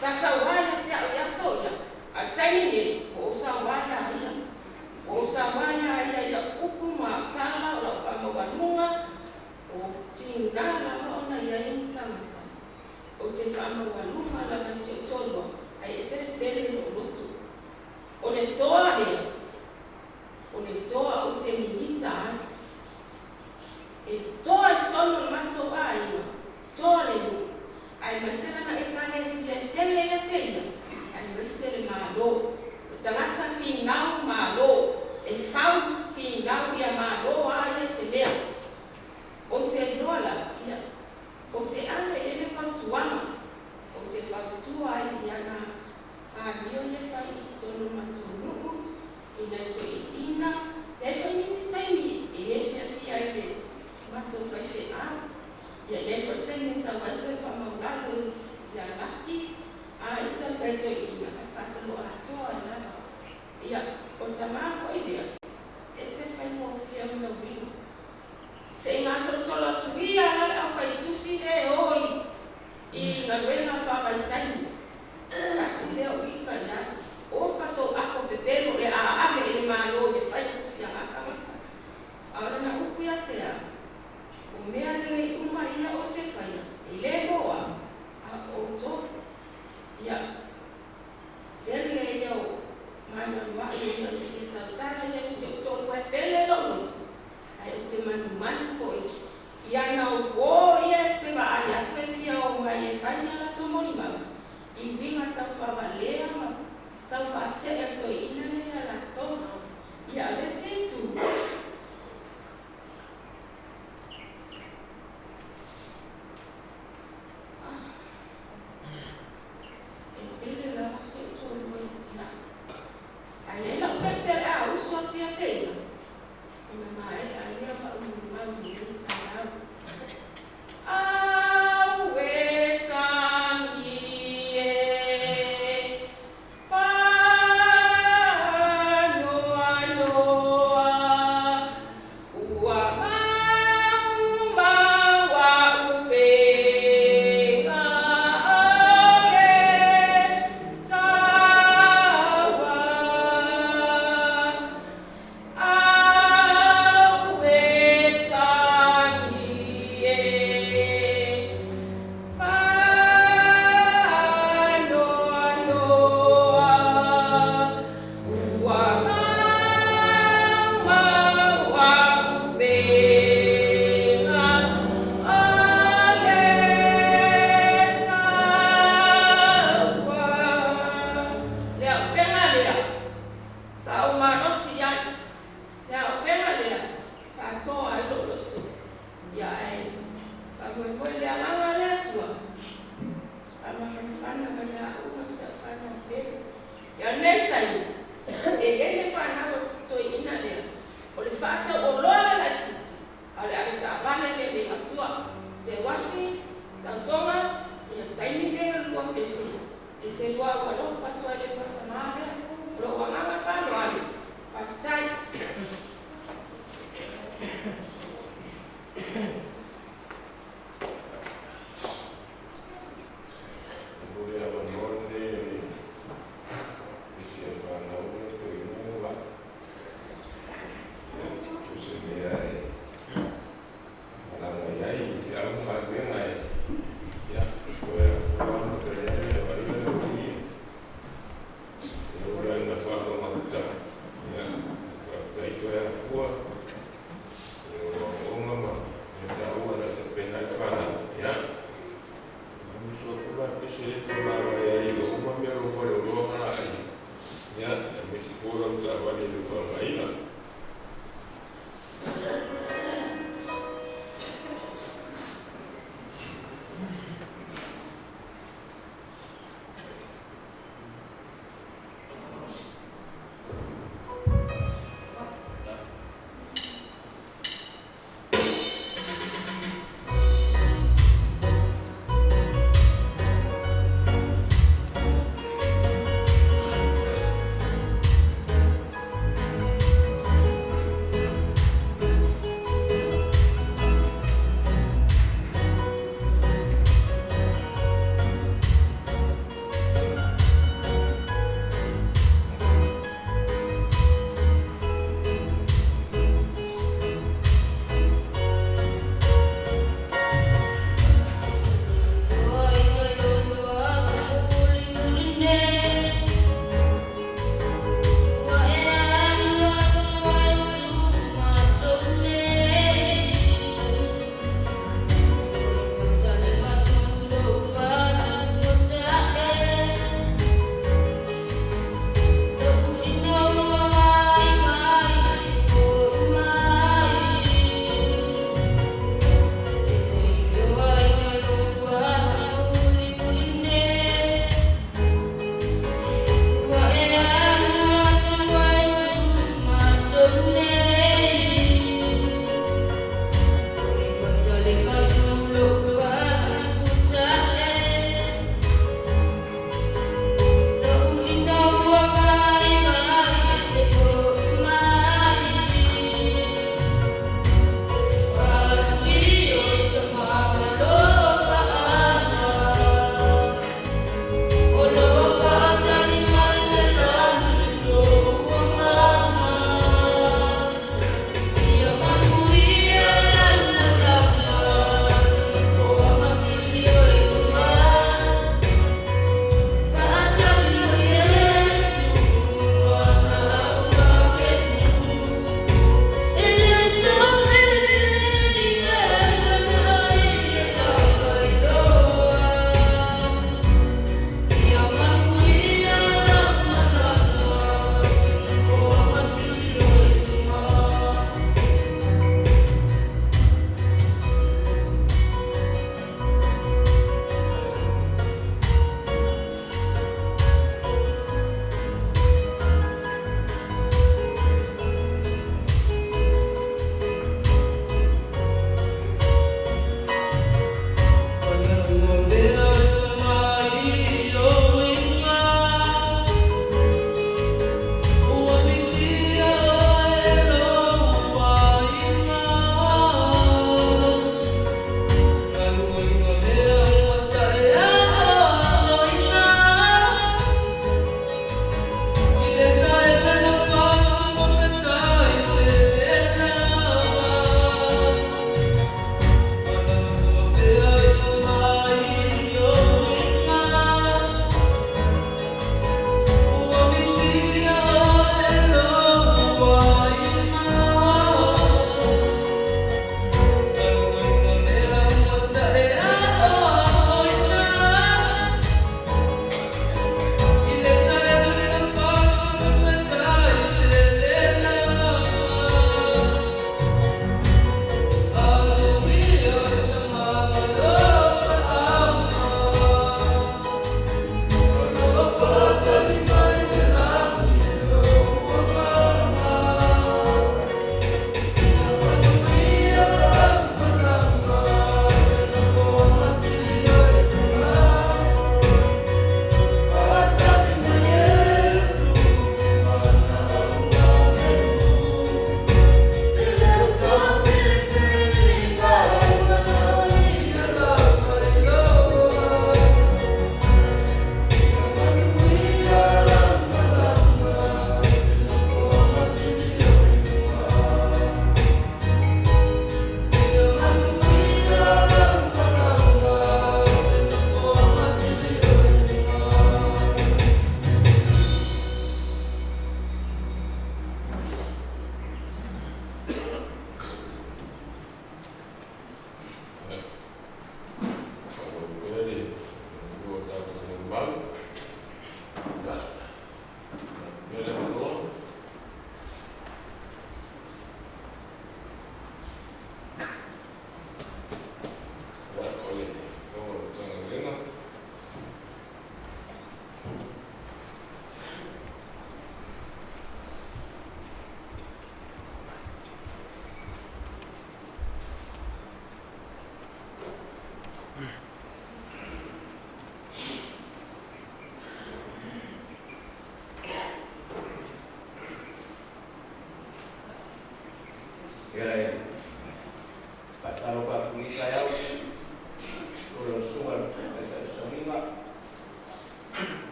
sasa waya ta ya soya ataine o sawaya ya ukuma tala la fama wanunga o tinala ona ya itamata o te fama wanunga la masio tolwa ai ese bele lotu o le toa o te minita e toa tono mato ai toa le ai masela na ekalesia ele ya teia ai masela malo tangata finau malo e fau finau ya malo ai se bea o te dola ya o te ana ele fatuana o te fatua ya na a mio le fai tono matunu ina to ina e fai ni sitaimi e fia ile mato fai fe a ya le fatene sa wato fa maulalo ya laki a ita to ina fa so lo ato na ya o tamafo idea ese fai mo fia no wino se nga solo tuia ala fai tusi de oi i ngalwena fa ba time kasi de oi ka ya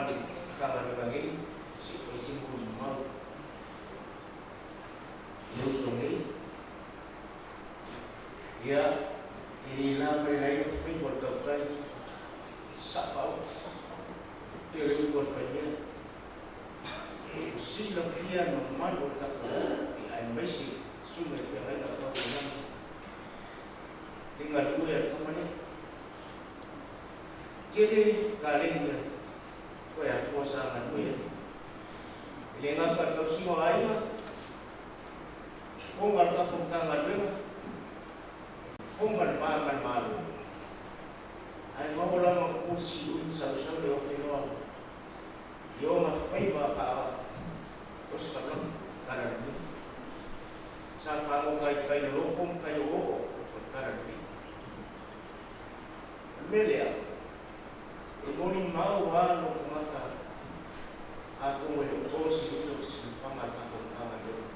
mati kagak bagi si pun mau Lusungi ya inilah mereka itu buat kau sapau dia buat banyak sila dia normal buat kau di ambisi sudah dia ada kau tinggal dua ya kemana jadi kalian dia kau ya suasana dua ya lengan kau semua air Fungal ka kung kangal fungal pa man malu ay mawala mang kursi sa usang de ofino yo ma faiba ka terus kalang kanan ni sa pango kay lopong kayo o kanan ni melia imoni mau walo kumata ako mo yung kursi ito sa pangal ka kung kangal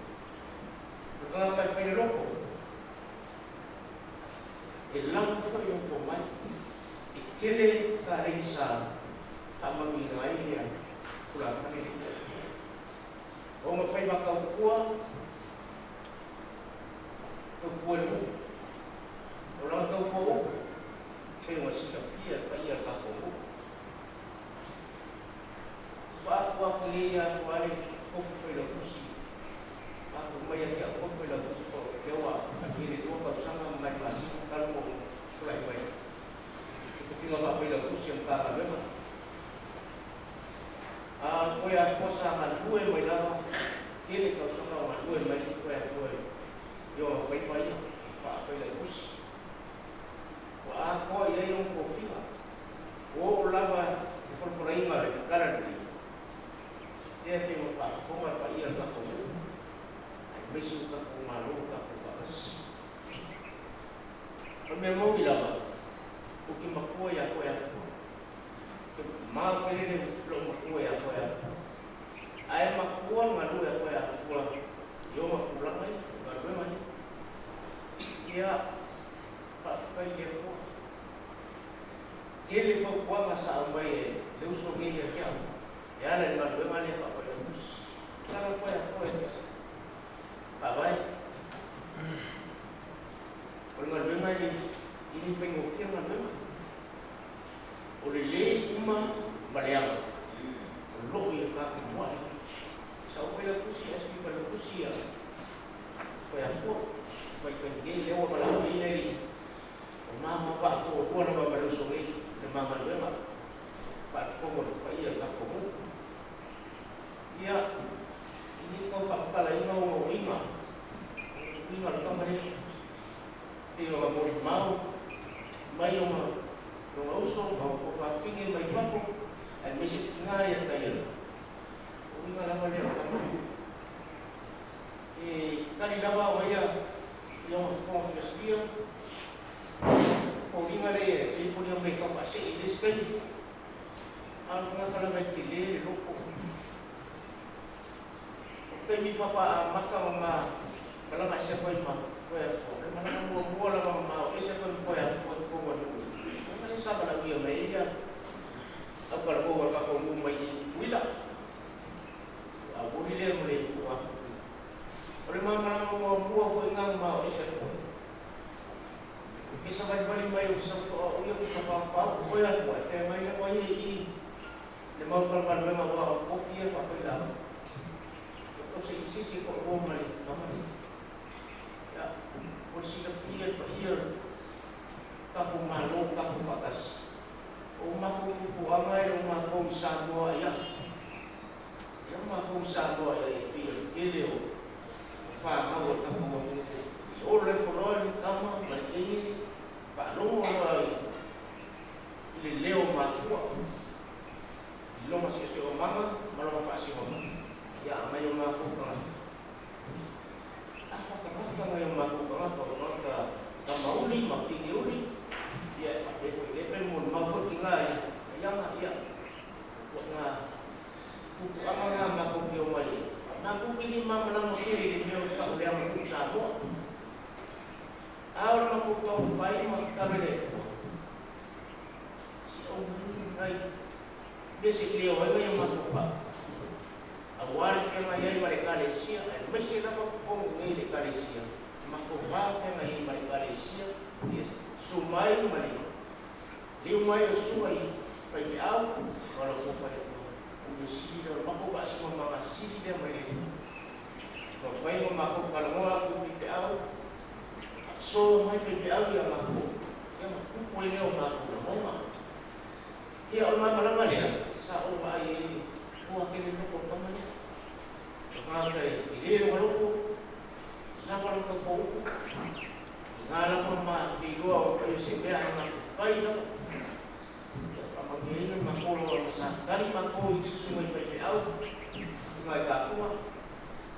Kalau vai fare loco, e lang foi un po' mai, e che le carezza sama mingai ya, pulang família. O ma fai macau kua mo, o lang kau po, kaya masih kapia, kaya kapo. Aku niya ko ay kofi lo kusi. Aku bayar dia kopi lagu suka Jawa. Akhirnya dua pasangan main masih kalau mau mulai main. Itu tinggal apa lagu yang kalah memang. Aku ya pasangan dua main lama. Kini kau sama dua main itu ya dua. Yo fai pai apa lagu. Aku ya yang kopi lah. Oh lama diformulai malah karan. Dia tengok pas formal pai yang tak tahu. Besok aku malu aku balas. Memang bila uki makua ya koya. Ma pele ni belum makua ya koya. Ay makua malu ya koya. Yo makula mai, baru mai. Ya pas kaya ko. Kele fo kwa masa ambaye leo sogi ya kia. Ya na baru mai pa koya. Kala koya. Babai, kalau nggak ini pengofir nggak dengar. Oleh lei cuma Maliang, lo yang kaki muat. Sampai lalu sih, asli pada usia. Kayak so, baik pergi lewat malam ini. Mama pak tu, gua nama baru sore, mama dengar. Pak komod, pak iya tak komod. Ya, ini kau fakta lain mau lima. Lima kembali dia orang mau main rumah usung mau kau pingin main paku dan mesti ngaya kaya ini malah dia kamu kali dapat waya yang konflik dia kau ingat dia telefon yang mereka pasang ini sekali aku nak kalau mereka dia lupa Pemi fapa maka mama kalau nak siapa yang mah, mana mau bola mama, siapa yang boleh buat buat dulu. Mana siapa lagi yang meja? Apa kalau buat kau rumah ini, bila? Aku hilir mulai buat. Kalau mama mau buat kau ingat mau siapa? Bisa balik bayu satu orang kita apa boleh buat. Saya main apa ini? Dia mau kalau memang buat kopi apa dah. Sisi kok rumah ni, kamu ni, ya, polisi dah fiir, kamu malu, kamu bagas, rumah kamu buangai, rumah kamu sabo ayah, rumah kamu sabo ayah, fiir, gelio, faham awak kamu, oleh follow kamu, begini, pak lu awak, ini leo makua, lo masih seorang malu fasih orang. Ya, ngayon makukan. Apa ngayon makukan? Kalau mauli, makti uli. Ya, apa mun mau tinggal ya, ya. Wah, buku apa makuk yo mali. Makuk ini mama lang makiri dia ka uli ang usabo. Awal makuk ko fai makabele. Si ông này basically ở yang makupa. Awal yang ayai mereka Malaysia, mesti dapat pun ini Malaysia. Makupa yang ayai mereka Malaysia, sumai mereka. Liumai sumai bagi au, kalau kupa itu, uji dah makupa semua mengasi dia mereka. Kalau saya makupa kalau mau aku bagi au, so mai bagi au yang makupa ini orang makupa. Ia orang malam dia, sa orang ayai buat kini nak pemanya. Ngakai ini orang nak kepung. Ngalah pemah di luar ofisi dia anak faida. Kamu ini makulu masa kali makulu semua pakai au. Ngai kafua.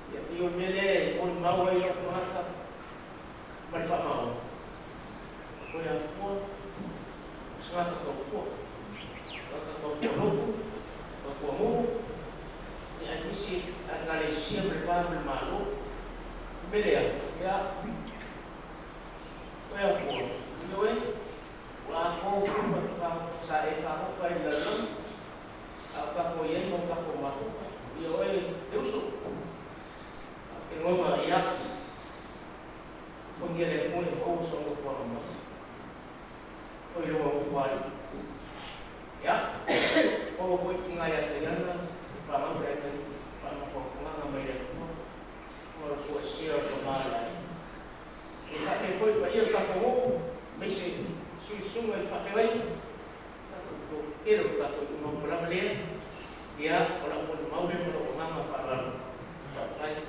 Ya dia mele pun mau yang mengangkat. Mereka mau. Kau yang fuat, sangat kau Kamu yang misi Malaysia berpaham malu, beda ya. Kaya pun, dia aku pun berfaham saya faham pada dalam apa koyen mau aku malu, dia usuk. Ingin ya, pengirim pun aku sungguh faham. Kau yang mau faham. Ya, oh foi ngayat dengan paham mereka, paham pengalaman mereka, kalau kuasir kemarin, kita foi bayar kamu, mesti sungai pakai lagi, untuk kira kalau mau pulang beli, dia kalau mau dia mau pengalaman pakai lagi.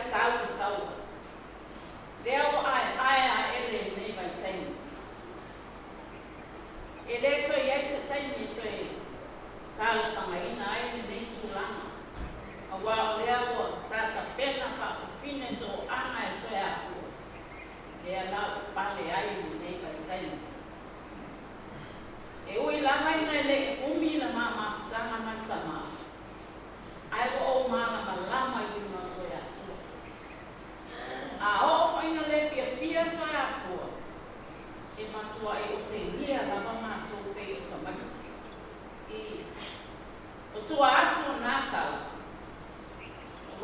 Tahu le ala pale ai nei pai tai e ui la mai nei le umi la ma tanga ma tama ai o mana malama i no to ya fu a o faina le fia to ya fu e matua e o te lia la mama to pe o tamaki i o tua atu na tau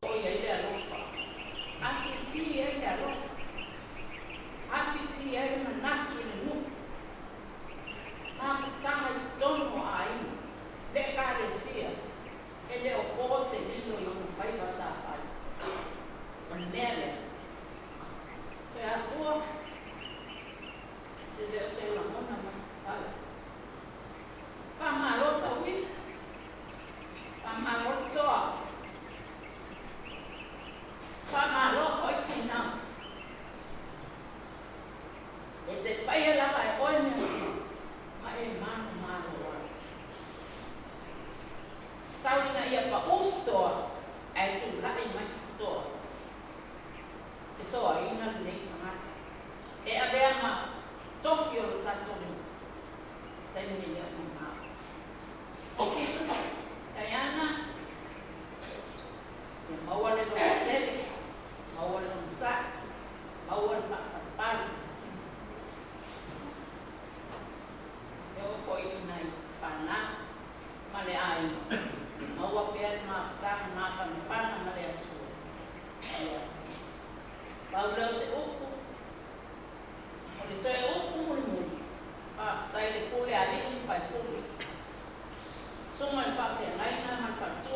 o ia ile alofa a fi ile alofa a fi ile manatu le nu ma tanga i tono ai le carecia ele o pose lilo yo no fai basa fai mele te a fu te la mona mas fala pa marota wi pa maroto pa maro foi final e te fai la vai oi me ma e mano mano tauna ia pa usto ai tu la e mais sto e so ina nei tamata e abema tofio tatoni stemmi ya ma okay ayana ya mawale do tele mawale no sa mawale pa par eu foi nai pana male ai mawa per ma ta ma pana male atu ya Paulo se uku o te uku mu pa tai le kule ali fai kule soma pa te nai na ma fa tu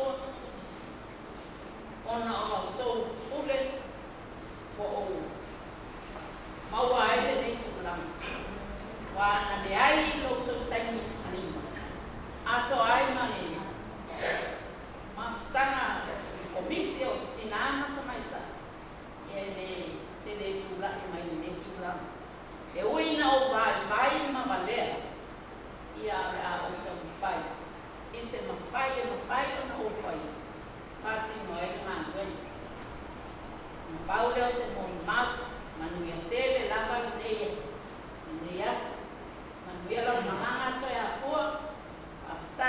ona o to kule o mawa ai le tu lam wa na le ai lo to sai ni ani ato ai mani ma tana komiti o tinama tamaita ele tele tula mai ne tula e uina o vai ma valera ia a o te fai ise ma fai na o fai pati no e ma wen ma paulo se mo ma manu ia tele lava ne yas manu ia la mama to ya fu afta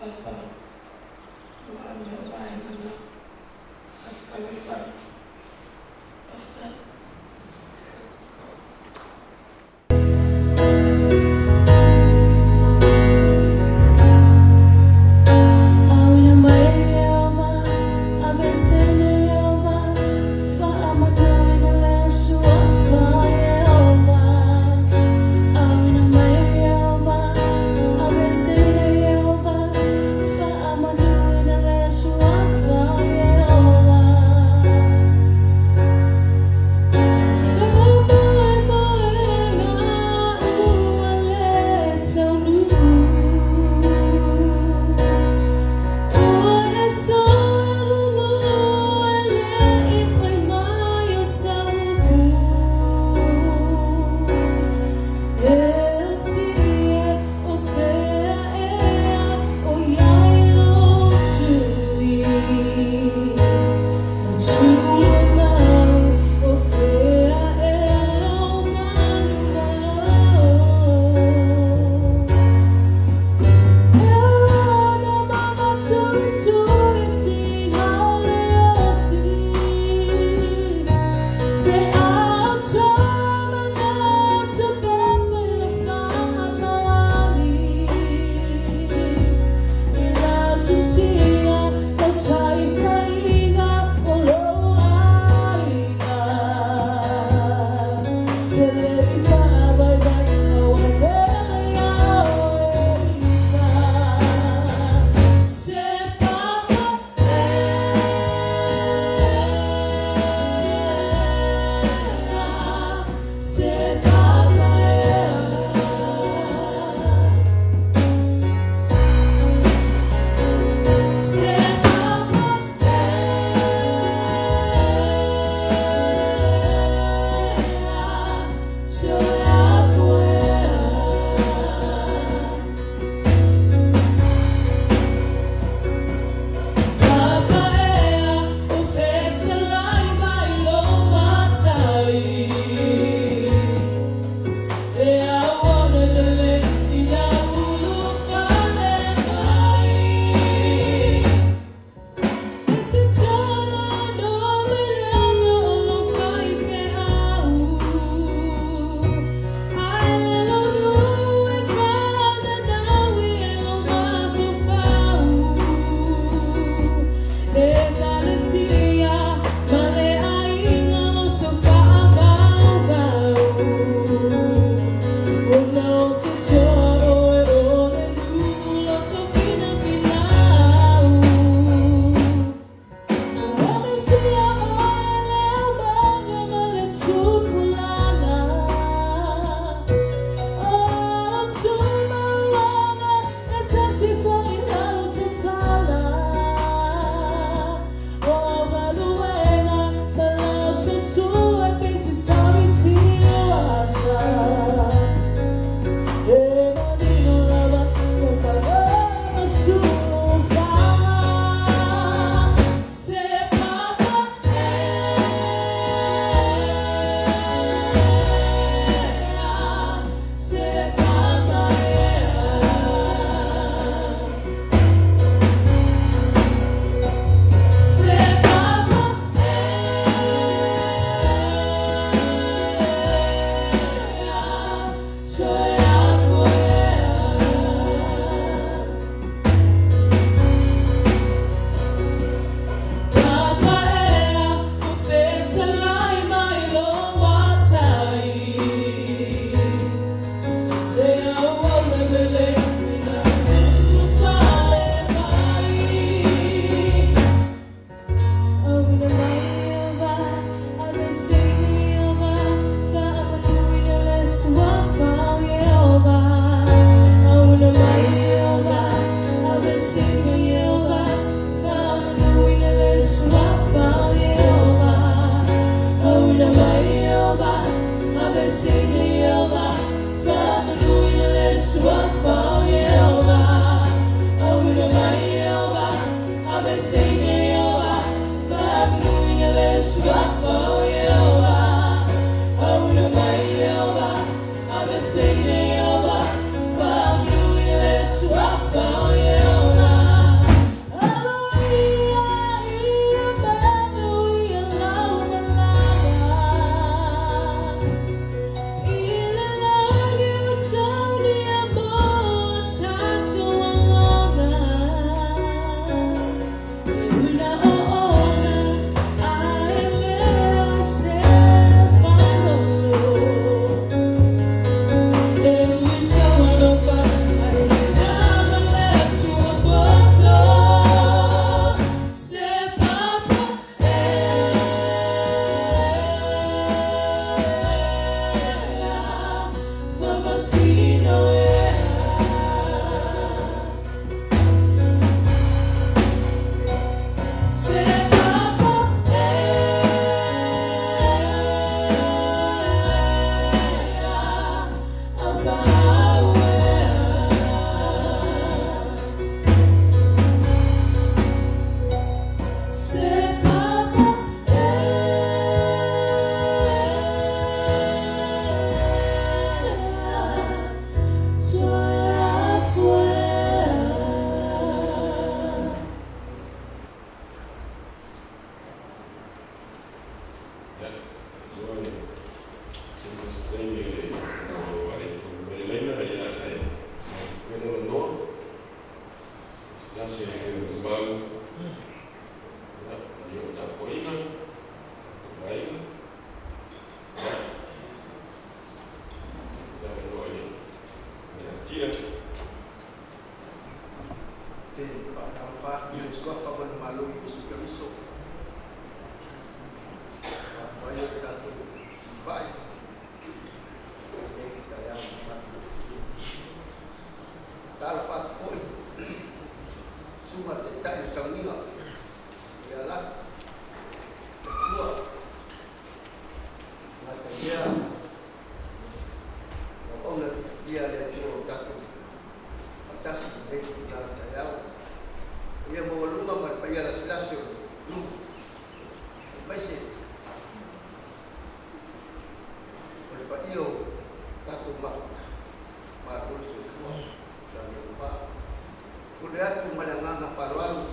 Papa, no ando vai na, as calefas. Sehingga lain-lain ya lain. Menurut stasi yang baru, dia ucap ingat, baik, dan doa ini, dia Pak Yusof apa malu Yesus Kristus. Banyak kita tu baik. Kita yang kalau Pak Koi semua tidak bisa mengingat ialah kedua maka dia orang dia itu jatuh atas mereka dalam daya ia mewaluma berpayah selasio masih berpayah takut makul semua dan lupa kulihat kumalanganga parwan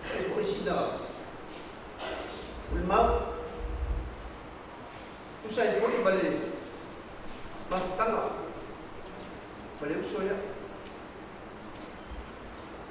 ibu isida ulmau usai ibu balik mas tangga balik usoya